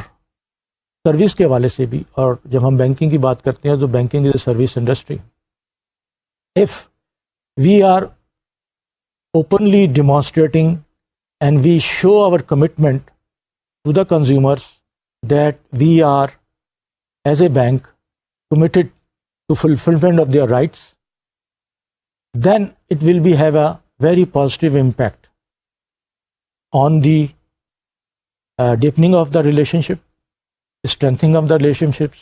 سروس کے حوالے سے بھی. اور جب ہم بینکنگ کی بات کرتے ہیں تو banking is a service industry. If we are openly demonstrating and we show our commitment to the consumers that we are as a bank committed to fulfillment of their rights, then it will have a very positive impact on the deepening of the relationship, strengthening of the relationships.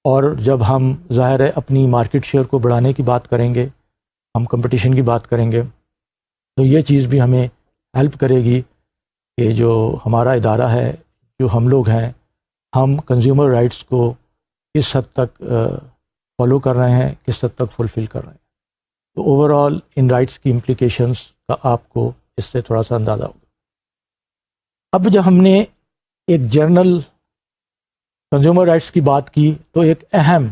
اور جب ہم ظاہر ہے اپنی market share کو بڑھانے کی بات کریں گے، ہم کمپٹیشن کی بات کریں گے، تو یہ چیز بھی ہمیں ہیلپ کرے گی کہ جو ہمارا ادارہ ہے، جو ہم لوگ ہیں، ہم کنزیومر رائٹس کو کس حد تک فالو کر رہے ہیں، کس حد تک فلفل کر رہے ہیں. تو اوور آل ان رائٹس کی امپلیکیشنس کا آپ کو اس سے تھوڑا سا اندازہ ہوگا. اب جب ہم نے ایک جرنل کنزیومر رائٹس کی بات کی تو ایک اہم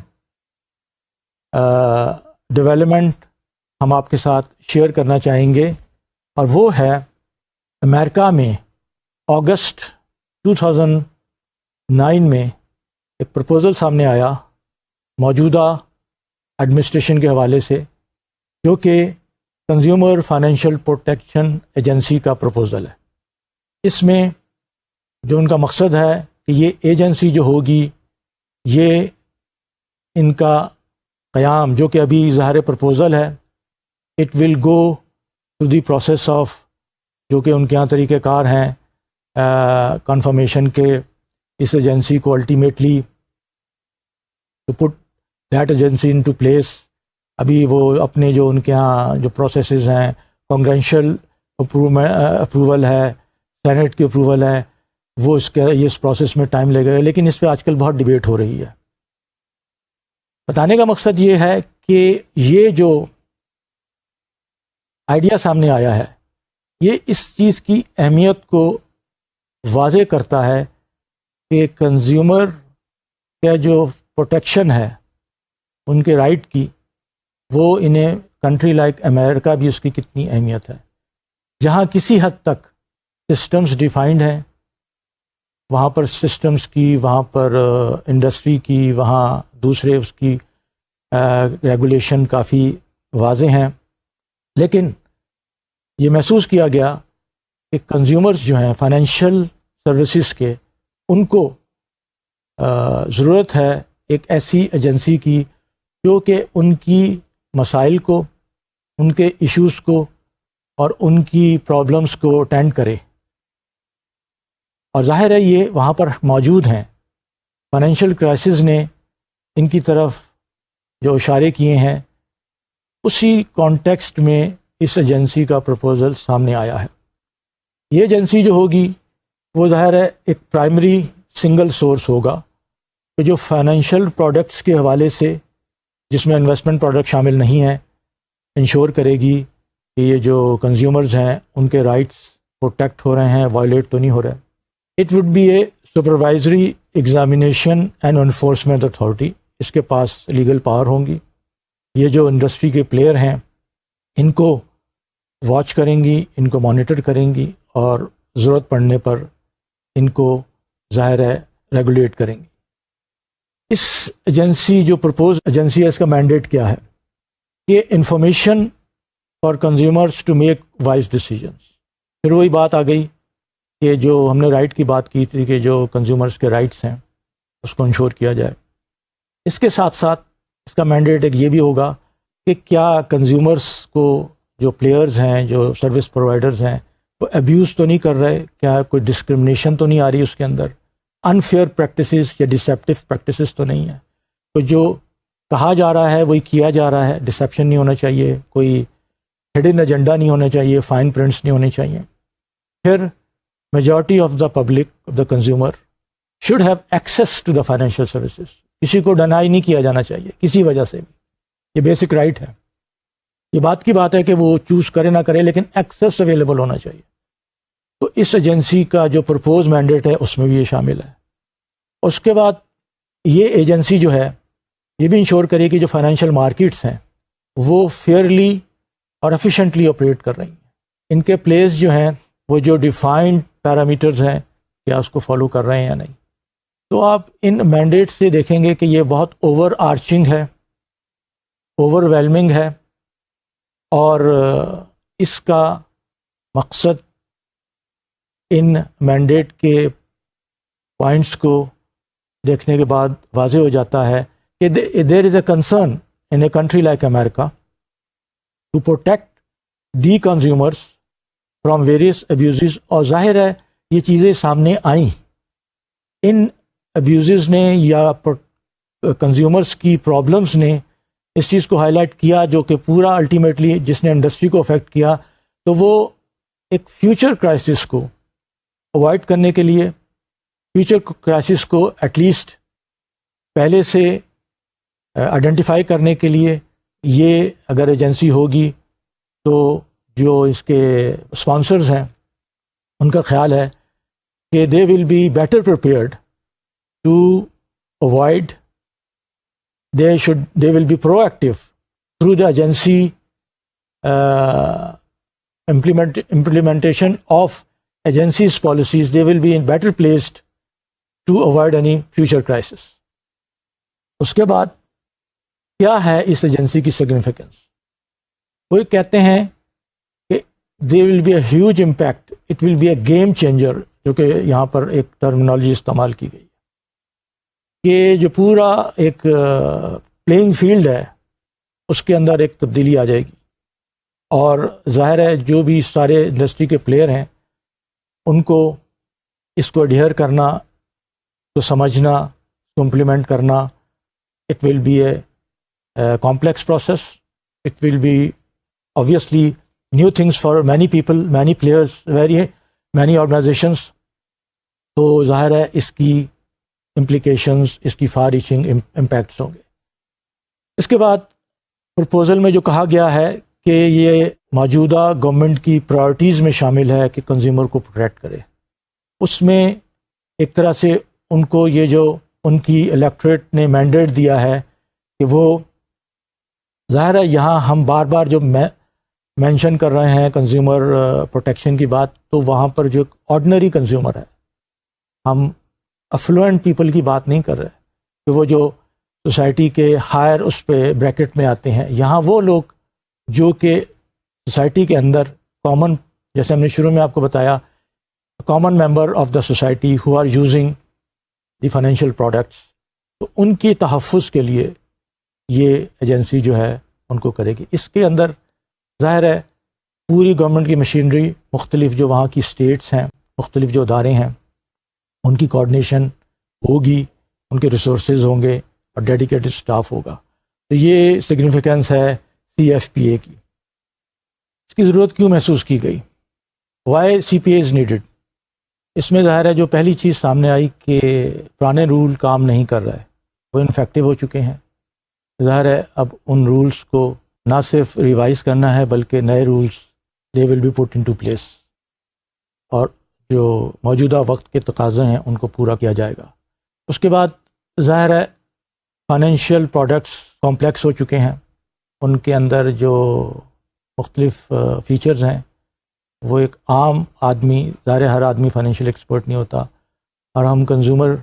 ڈیولپمنٹ ہم آپ کے ساتھ شیئر کرنا چاہیں گے، اور وہ ہے امریکہ میں اگست 2009 میں ایک پرپوزل سامنے آیا موجودہ ایڈمنسٹریشن کے حوالے سے، جو کہ کنزیومر فائنینشیل پروٹیکشن ایجنسی کا پرپوزل ہے. اس میں جو ان کا مقصد ہے کہ یہ ایجنسی جو ہوگی، یہ ان کا قیام جو کہ ابھی ظاہر پرپوزل ہے، it will go to the process of, جو کہ ان کے یہاں طریقہ کار ہیں کنفرمیشن کے، اس ایجنسی کو ultimately to put that agency in to place. ابھی وہ اپنے جو ان کے یہاں جو پروسیسز ہیں، کانگریشنل اپروول ہے، سینٹ کی اپروول ہے، وہ اس پروسیس میں ٹائم لگے گا، لیکن اس پہ آج کل بہت ڈیبیٹ ہو رہی ہے. بتانے کا مقصد یہ ہے کہ یہ جو آئیڈیا سامنے آیا ہے یہ اس چیز کی اہمیت کو واضح کرتا ہے کہ کنزیومر کا جو پروٹیکشن ہے ان کے رائٹ کی، وہ انہیں کنٹری لائک امریکہ بھی اس کی کتنی اہمیت ہے، جہاں کسی حد تک سسٹمز ڈیفائنڈ ہیں، وہاں پر سسٹمز کی، وہاں پر انڈسٹری کی، وہاں دوسرے اس کی ریگولیشن کافی واضح ہیں، لیکن یہ محسوس کیا گیا کہ کنزیومرز جو ہیں فائنینشیل سروسز کے، ان کو ضرورت ہے ایک ایسی ایجنسی کی جو کہ ان کی مسائل کو، ان کے ایشوز کو اور ان کی پرابلمس کو اٹینڈ کرے، اور ظاہر ہے یہ وہاں پر موجود ہیں۔ فائنینشیل کرائسس نے ان کی طرف جو اشارے کیے ہیں، اسی کانٹیکسٹ میں اس ایجنسی کا پروپوزل سامنے آیا ہے۔ یہ ایجنسی جو ہوگی وہ ظاہر ہے ایک پرائمری سنگل سورس ہوگا کہ جو فائنینشیل پروڈکٹس کے حوالے سے، جس میں انویسٹمنٹ پروڈکٹ شامل نہیں ہیں، انشور کرے گی کہ یہ جو کنزیومرز ہیں ان کے رائٹس پروٹیکٹ ہو رہے ہیں، وائلیٹ تو نہیں ہو رہے۔ It would be a supervisory examination and enforcement authority, اس کے پاس لیگل پاور ہوں گی۔ یہ جو انڈسٹری کے پلیئر ہیں ان کو واچ کریں گی، ان کو مانیٹر کریں گی، اور ضرورت پڑنے پر ان کو ظاہر ہے ریگولیٹ کریں گی۔ اس ایجنسی جو پرپوز ایجنسی ہے، اس کا مینڈیٹ کیا ہے کہ information for consumers to make wise decisions. پھر وہی بات آ گئی کہ جو ہم نے رائٹ کی بات کی تھی کہ جو کنزیومرز کے رائٹس ہیں اس کو انشور کیا جائے۔ اس کے ساتھ ساتھ اس کا مینڈیٹ ایک یہ بھی ہوگا کہ کیا کنزیومرز کو، جو پلیئرز ہیں، جو سروس پرووائڈرز ہیں، وہ ابیوز تو نہیں کر رہے، کیا کوئی ڈسکرمنیشن تو نہیں آ رہی اس کے اندر، انفیئر پریکٹسز یا ڈسیپٹیو پریکٹسز تو نہیں ہے، تو جو کہا جا رہا ہے وہی کیا جا رہا ہے، ڈسیپشن نہیں ہونا چاہیے، کوئی ہڈن ایجنڈا نہیں ہونا چاہیے، فائن پرنٹس نہیں ہونے چاہیے۔ پھر majority of the public, of the consumer should have access to the financial services, کسی کو ڈینائی نہیں کیا جانا چاہیے کسی وجہ سے بھی، یہ بیسک رائٹ ہے۔ یہ بات کی بات ہے کہ وہ چوز کرے نہ کرے، لیکن ایکسیس اویلیبل ہونا چاہیے۔ تو اس ایجنسی کا جو پرپوز مینڈیٹ ہے اس میں بھی یہ شامل ہے۔ اس کے بعد یہ ایجنسی جو ہے یہ بھی انشور کرے کہ جو فائنینشیل مارکیٹس ہیں وہ فیئرلی اور ایفیشینٹلی آپریٹ کر رہی ہیں، ان کے پلیز جو ہیں وہ جو ڈیفائنڈ پیرامیٹرز ہیں کیا اس کو فالو کر رہے ہیں یا نہیں۔ تو آپ ان مینڈیٹ سے دیکھیں گے کہ یہ بہت اوور آرچنگ ہے، اوور ویلمنگ ہے، اور اس کا مقصد ان مینڈیٹ کے پوائنٹس کو دیکھنے کے بعد واضح ہو جاتا ہے کہ there is a concern in a country like America to protect the consumers from various abuses, اور ظاہر ہے یہ چیزیں سامنے آئیں، ان ابیوزز نے یا کنزیومرس کی پرابلمس نے اس چیز کو ہائی لائٹ کیا، جو کہ پورا الٹیمیٹلی جس نے انڈسٹری کو افیکٹ کیا۔ تو وہ ایک فیوچر کرائسس کو اوائڈ کرنے کے لیے، فیوچر کرائسس کو ایٹ لیسٹ پہلے سے آئیڈینٹیفائی کرنے کے لیے، یہ اگر ایجنسی ہوگی تو جو اس کے اسپانسرز ہیں ان کا خیال ہے کہ they will be better prepared to avoid, they will be proactive through the agency implementation of agency's policies. They will be in better placed to avoid any future crisis. اس کے بعد کیا ہے اس ایجنسی کی سگنیفیکنس؟ وہ کہتے ہیں کہ there will be a huge impact, it will be a game changer، جو کہ یہاں پر ایک ٹرمینالوجی استعمال کی گئی کہ جو پورا ایک پلینگ فیلڈ ہے اس کے اندر ایک تبدیلی آ جائے گی، اور ظاہر ہے جو بھی سارے انڈسٹری کے پلیئر ہیں ان کو اس کو ایڈہیئر کرنا، تو سمجھنا، تو امپلیمنٹ کرنا، it will be a complex process, it will be obviously new things for many people, many players, many organizations. تو ظاہر ہے اس کی امپلیکیشنز، اس کی فار ریچنگ امپیکٹس ہوں گے۔ اس کے بعد پرپوزل میں جو کہا گیا ہے کہ یہ موجودہ گورنمنٹ کی پرائرٹیز میں شامل ہے کہ کنزیومر کو پروٹیکٹ کرے. اس میں ایک طرح سے ان کو یہ جو ان کی الیکٹریٹ نے مینڈیٹ دیا ہے کہ وہ ظاہر ہے یہاں ہم بار بار جو مینشن کر رہے ہیں کنزیومر پروٹیکشن کی بات، تو وہاں پر جو آرڈنری کنزیومر ہے، ہم افلوئنٹ پیپل کی بات نہیں کر رہے کہ وہ جو سوسائٹی کے ہائر اس پہ بریکٹ میں آتے ہیں. یہاں وہ لوگ جو کہ سوسائٹی کے اندر کامن، جیسے ہم نے شروع میں آپ کو بتایا، common member of the society who are using the financial products, تو ان کی تحفظ کے لیے یہ ایجنسی جو ہے ان کو کرے گی. اس کے اندر ظاہر ہے پوری گورنمنٹ کی مشینری، مختلف جو وہاں کی اسٹیٹس ہیں، مختلف جو ادارے ہیں، ان کی کوآرڈینیشن ہوگی، ان کے ریسورسز ہوں گے اور ڈیڈیکیٹڈ اسٹاف ہوگا. تو یہ سگنیفیکنس ہے سی ایف پی اے کی. اس کی ضرورت کیوں محسوس کی گئی؟ وائی سی پی اے از نیڈڈ؟ اس میں ظاہر ہے جو پہلی چیز سامنے آئی کہ پرانے رول کام نہیں کر رہے، وہ انفیکٹو ہو چکے ہیں. ظاہر ہے اب ان رولز کو نہ صرف ریوائز کرنا ہے بلکہ نئے rules they will be put in to place, اور جو موجودہ وقت کے تقاضے ہیں ان کو پورا کیا جائے گا. اس کے بعد ظاہر ہے فائنینشیل پروڈکٹس کمپلیکس ہو چکے ہیں، ان کے اندر جو مختلف فیچرز ہیں وہ ایک عام آدمی، ظاہر ہر آدمی فائنینشیل ایکسپرٹ نہیں ہوتا، اور ہم کنزیومر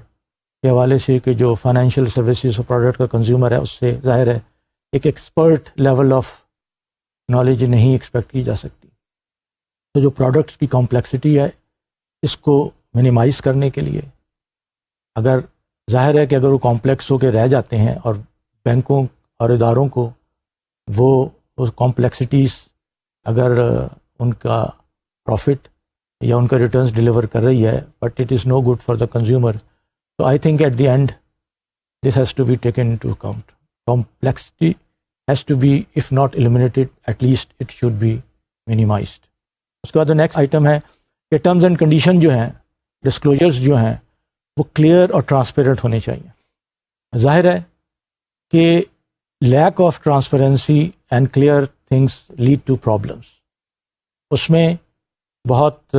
کے حوالے سے کہ جو فائنینشیل سروسز اور پروڈکٹ کا کنزیومر ہے اس سے ظاہر ہے ایک ایکسپرٹ لیول آف نالج نہیں ایکسپیکٹ کی جا سکتی. تو جو پروڈکٹس کی کمپلیکسٹی ہے اس کو منیمائز کرنے کے لیے، اگر ظاہر ہے کہ اگر وہ کمپلیکس ہو کے رہ جاتے ہیں اور بینکوں اور اداروں کو وہ کمپلیکسٹیز اگر ان کا پروفٹ یا ان کا ریٹرنز ڈیلیور کر رہی ہے but it is no good for the consumer, تو I think at the end this has to be taken into account. Complexity has to be if not eliminated at least it should be minimised. اس کے بعد next item ہے کہ terms and condition جو ہیں، disclosures جو ہیں، وہ کلیئر اور ٹرانسپیرنٹ ہونے چاہیے. ظاہر ہے کہ lack of transparency and clear things lead to problems. اس میں بہت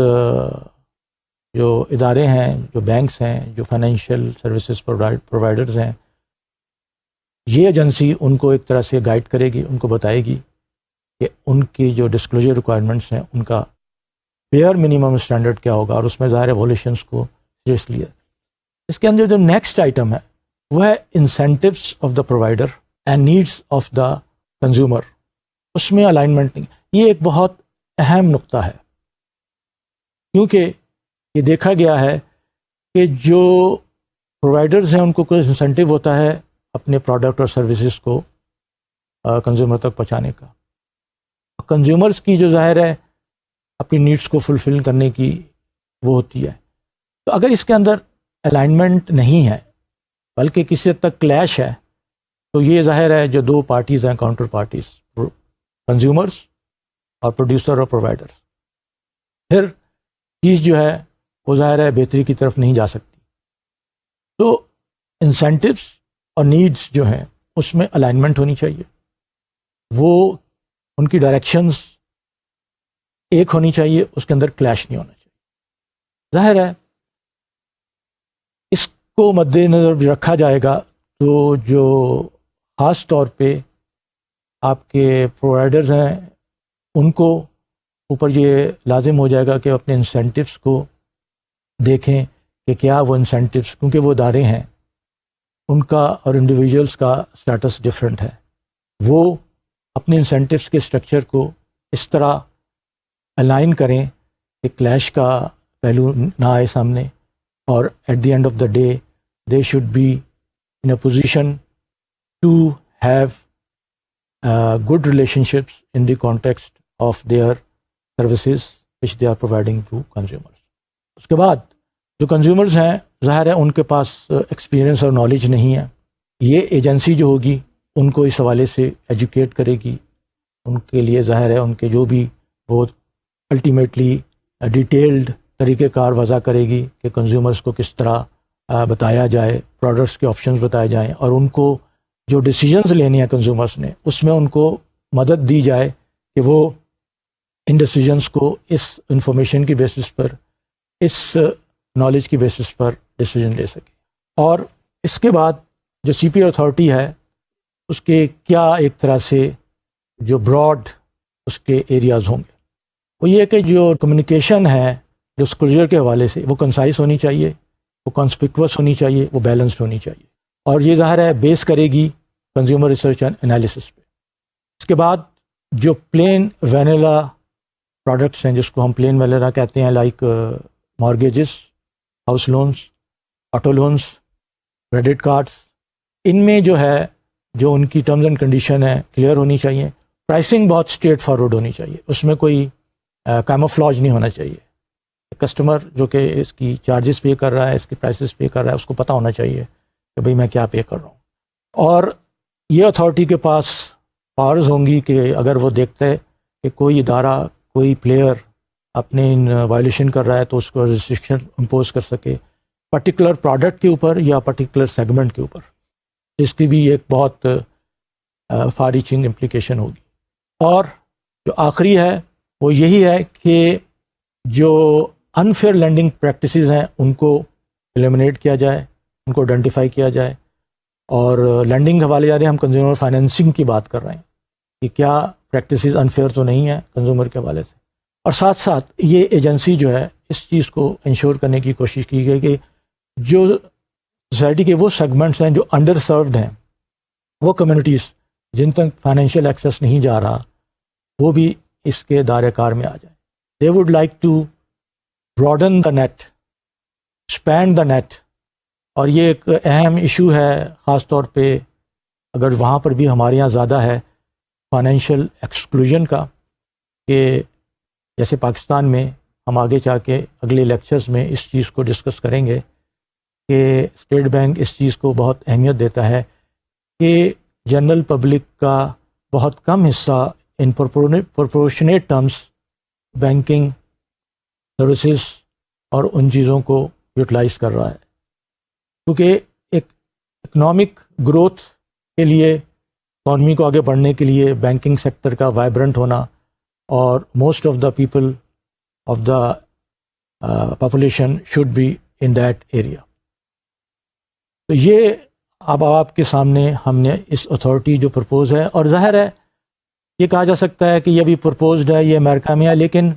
جو ادارے ہیں، جو بینکس ہیں، جو فائنینشیل سروسز پرووائڈرز ہیں، یہ ایجنسی ان کو ایک طرح سے گائیڈ کرے گی، ان کو بتائے گی کہ ان کی جو ڈسکلوجر ریکوائرمنٹس ہیں ان کا بیئر منیمم اسٹینڈرڈ کیا ہوگا، اور اس میں ظاہر ایولیوشنس کو سیریسلی ہے. اس کے اندر جو نیکسٹ آئٹم ہے وہ ہے incentives of the provider and needs of the consumer. اس میں الائنمنٹ نہیں. یہ ایک بہت اہم نقطہ ہے، کیونکہ یہ دیکھا گیا ہے کہ جو پرووائڈرز ہیں ان کو کوئی انسینٹیو ہوتا ہے اپنے پروڈکٹ اور سروسز کو کنزیومر تک پہنچانے کا. کنزیومرز کی جو ظاہر ہے اپنی نیڈس کو فلفل کرنے کی وہ ہوتی ہے. تو اگر اس کے اندر الائنمنٹ نہیں ہے بلکہ کسی حد تک کلیش ہے، تو یہ ظاہر ہے جو دو پارٹیز ہیں، کاؤنٹر پارٹیز، کنزیومرز اور پروڈیوسر اور پرووائڈر، پھر چیز جو ہے وہ ظاہر ہے بہتری کی طرف نہیں جا سکتی. تو انسینٹیوز اور نیڈس جو ہیں اس میں الائنمنٹ ہونی چاہیے، وہ ان کی ڈائریکشنز ایک ہونی چاہیے، اس کے اندر کلیش نہیں ہونا چاہیے. ظاہر ہے اس کو مد نظر رکھا جائے گا تو جو خاص طور پہ آپ کے پرووائڈرز ہیں ان کو اوپر یہ لازم ہو جائے گا کہ اپنے انسینٹیوز کو دیکھیں کہ کیا وہ انسینٹیوز، کیونکہ وہ ادارے ہیں ان کا اور انڈیویجولس کا اسٹیٹس ڈفرینٹ ہے، وہ اپنے انسینٹیوز کے اسٹرکچر کو اس طرح الائن کریں کہ کلیش کا پہلو نہ آئے سامنے، اور at the end of the day they should be in a position to have good relationships in the context of their services which they are providing to consumers. اس کے بعد جو کنزیومرز ہیں ظاہر ہے ان کے پاس ایکسپیرئنس اور نالج نہیں ہے. یہ ایجنسی جو ہوگی ان کو اس حوالے سے ایجوکیٹ کرے گی، ان کے لیے ظاہر ہے ان کے جو بھی وہ الٹیمیٹلی ڈیٹیلڈ طریقہ کار وضع کرے گی کہ کنزیومرز کو کس طرح بتایا جائے، پروڈکٹس کے آپشنز بتائے جائیں، اور ان کو جو ڈیسیجنز لینے ہیں کنزیومرز نے اس میں ان کو مدد دی جائے کہ وہ ان ڈیسیجنس کو اس انفارمیشن کی بیسس پر، اس نالج کی بیسس پر ڈیسیجن لے سکے. اور اس کے بعد جو سی پی اتھارٹی ہے اس کے کیا ایک طرح سے جو براڈ اس کے ایریاز ہوں گے، وہ یہ کہ جو کمیونیکیشن ہے ڈسکلوجر کے حوالے سے وہ کنسائز ہونی چاہیے، وہ کانسپیکوس ہونی چاہیے، وہ بیلنسڈ ہونی چاہیے، اور یہ ظاہر ہے بیس کرے گی کنزیومر ریسرچ اینڈ انالیسس پہ. اس کے بعد جو پلین وینیلا پروڈکٹس ہیں جس کو ہم پلین وینیلا کہتے ہیں، like mortgages, house loans, auto loans, credit cards, ان میں جو ہے جو ان کی ٹرمز اینڈ کنڈیشن ہے کلیئر ہونی چاہیے. پرائسنگ بہت اسٹریٹ فارورڈ ہونی چاہیے، اس میں کوئی کیموفلاج نہیں ہونا چاہیے. کسٹمر جو کہ اس کی چارجز پے کر رہا ہے، اس کی پرائسز پے کر رہا ہے، اس کو پتہ ہونا چاہیے کہ بھئی میں کیا پے کر رہا ہوں. اور یہ اتھارٹی کے پاس پاورز ہوں گی کہ اگر وہ دیکھتا ہے کہ کوئی ادارہ، کوئی پلیئر اپنے وائلیشن کر رہا ہے تو اس کو ریسٹرکشن امپوز کر سکے پرٹیکولر پروڈکٹ کے اوپر یا پرٹیکولر سیگمنٹ کے اوپر. اس کی بھی ایک بہت فار ریچنگ امپلیکیشن ہوگی. اور جو آخری ہے وہ یہی ہے کہ جو انفیئر لینڈنگ پریکٹسز ہیں ان کو ایلیمنیٹ کیا جائے، ان کو آئیڈینٹیفائی کیا جائے. اور لینڈنگ کے حوالے جا رہے ہیں، ہم کنزیومر فائنینسنگ کی بات کر رہے ہیں کہ کیا پریکٹسز انفیئر تو نہیں ہیں کنزیومر کے حوالے سے. اور ساتھ ساتھ یہ ایجنسی جو ہے اس چیز کو انشور کرنے کی کوشش کی گئی کہ جو سوسائٹی کے وہ سیگمنٹس ہیں جو انڈر سروڈ ہیں، وہ کمیونٹیز جن تک فائنینشیل ایکسیس نہیں جا رہا، وہ بھی اس کے دائرۂ کار میں آ جائیں. They would like to broaden the net, expand the net. اور یہ ایک اہم ایشو ہے خاص طور پہ اگر وہاں پر بھی ہمارے یہاں زیادہ ہے فائنینشیل ایکسکلوژن کا، کہ جیسے پاکستان میں ہم آگے جا کے اگلے لیکچرز میں اس چیز کو ڈسکس کریں گے کہ اسٹیٹ بینک اس چیز کو بہت اہمیت دیتا ہے کہ جنرل پبلک کا بہت کم حصہ ان پرپورشنیٹ ٹرمز بینکنگ سروسز اور ان چیزوں کو یوٹیلائز کر رہا ہے. کیونکہ ایک اکنامک گروتھ کے لیے، اکانومی کو آگے بڑھنے کے لیے بینکنگ سیکٹر کا وائبرنٹ ہونا اور most of the people of the population should be in that area. تو یہ اب آپ کے سامنے ہم نے اس اتھارٹی جو پرپوز ہے، اور ظاہر ہے یہ کہا جا سکتا ہے کہ یہ بھی پرپوزڈ ہے، یہ امریکہ میں ہے، لیکن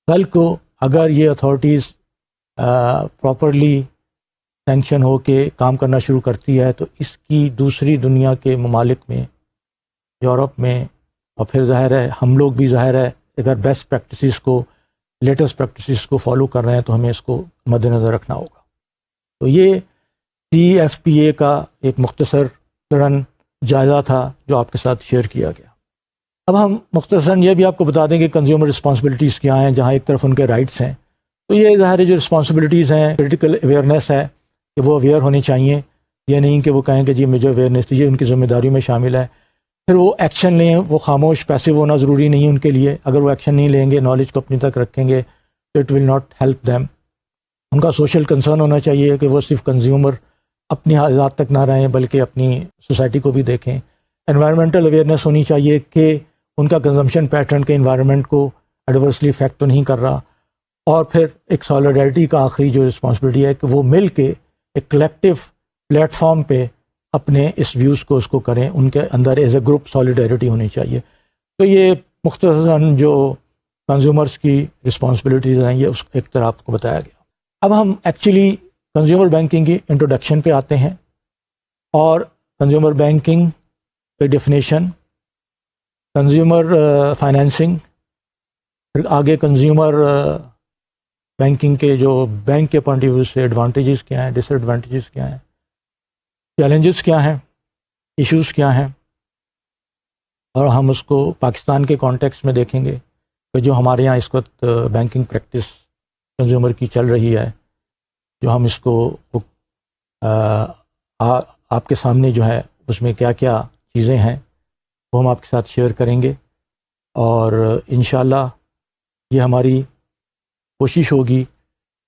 کل کو اگر یہ اتھارٹیز پراپرلی سینکشن ہو کے کام کرنا شروع کرتی ہے تو اس کی دوسری دنیا کے ممالک میں، یورپ میں، اور پھر ظاہر ہے ہم لوگ بھی ظاہر ہے اگر بیسٹ پریکٹسز کو، لیٹسٹ پریکٹسز کو فالو کر رہے ہیں تو ہمیں اس کو مد نظر رکھنا ہوگا. تو یہ سی ایف پی اے کا ایک مختصر جائزہ تھا جو آپ کے ساتھ شیئر کیا گیا. اب ہم مختصراً یہ بھی آپ کو بتا دیں کہ کنزیومر رسپانسبلٹیز کیا ہیں. جہاں ایک طرف ان کے رائٹس ہیں، تو یہ ظاہر ہے جو رسپانسبلٹیز ہیں، کریٹیکل اویئرنیس ہے کہ وہ اویئر ہونی چاہیے. یہ نہیں کہ وہ کہیں کہ جی مجھے اویئرنیس دیجیے، ان کی ذمہ داریوں میں شامل ہے. پھر وہ ایکشن لیں، وہ خاموش پیسو ہونا ضروری نہیں ان کے لیے. اگر وہ ایکشن نہیں لیں گے، نالج کو اپنی تک رکھیں گے تو it will not help them. ان کا سوشل کنسرن ہونا چاہیے کہ وہ صرف کنزیومر اپنی حالات تک نہ رہیں بلکہ اپنی سوسائٹی کو بھی دیکھیں. انوائرمنٹل اویئرنیس ہونی چاہیے کہ ان کا کنزمپشن پیٹرن کے انوائرمنٹ کو ایڈورسلی افیکٹ تو نہیں کر رہا. اور پھر ایک سالیڈیرٹی کا آخری جو رسپانسبلٹی ہے کہ وہ مل کے ایک کلیکٹیو پلیٹ فارم پہ اپنے اس ویوز کو اس کو کریں. ان کے اندر ایز اے گروپ سالیڈیرٹی ہونی چاہیے. تو یہ مختصراً جو کنزیومرز کی رسپانسبلٹیز ہیں یہ اس ایک طرح آپ کو بتایا گیا. اب ہم ایکچولی کنزیومر بینکنگ کی انٹروڈکشن پہ آتے ہیں اور کنزیومر بینکنگ کی ڈیفینیشن، کنزیومر فائنینسنگ، پھر آگے کنزیومر بینکنگ کے جو بینک کے پوائنٹ آف ویو سے ایڈوانٹیجز کیا ہیں، ڈس ایڈوانٹیجز کیا ہیں، چیلنجز کیا ہیں، ایشوز کیا ہیں، اور ہم اس کو پاکستان کے کانٹیکس میں دیکھیں گے کہ جو ہمارے یہاں اس وقت بینکنگ پریکٹس کنزیومر کی چل رہی ہے، جو ہم اس کو آپ کے سامنے جو ہے اس میں کیا کیا چیزیں ہیں وہ ہم آپ کے ساتھ شیئر کریں گے. اور انشاءاللہ یہ ہماری کوشش ہوگی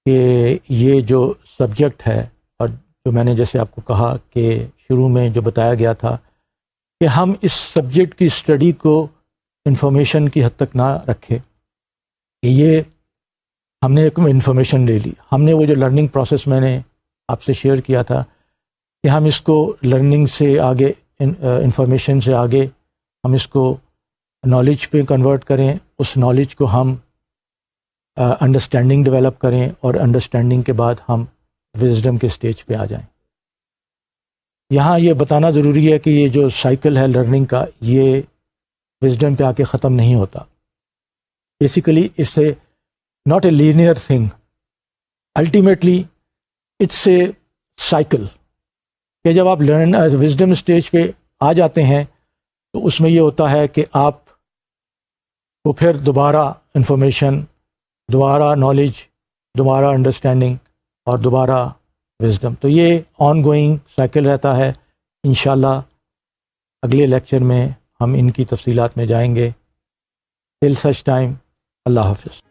کہ یہ جو سبجیکٹ ہے، اور جو میں نے جیسے آپ کو کہا کہ شروع میں جو بتایا گیا تھا کہ ہم اس سبجیکٹ کی اسٹڈی کو انفارمیشن کی حد تک نہ رکھیں کہ یہ ہم نے ایک انفارمیشن لے لی. ہم نے وہ جو لرننگ پروسیس میں نے آپ سے شیئر کیا تھا کہ ہم اس کو لرننگ سے آگے انفارمیشن سے آگے ہم اس کو نالج پہ کنورٹ کریں, اس نالج کو ہم انڈرسٹینڈنگ ڈیولپ کریں, اور انڈرسٹینڈنگ کے بعد ہم وزڈم کے سٹیج پہ آ جائیں. یہاں یہ بتانا ضروری ہے کہ یہ جو سائیکل ہے لرننگ کا, یہ وزڈم پہ آ کے ختم نہیں ہوتا. Basically it's a not a linear thing, ultimately it's a cycle, کہ جب آپ وزڈم سٹیج پہ آ جاتے ہیں تو اس میں یہ ہوتا ہے کہ آپ کو پھر دوبارہ انفارمیشن, دوبارہ نالج, دوبارہ انڈرسٹینڈنگ اور دوبارہ وزڈم. تو یہ آن گوئنگ سائیکل رہتا ہے. انشاءاللہ اگلے لیکچر میں ہم ان کی تفصیلات میں جائیں گے. ٹل سچ ٹائم, اللہ حافظ.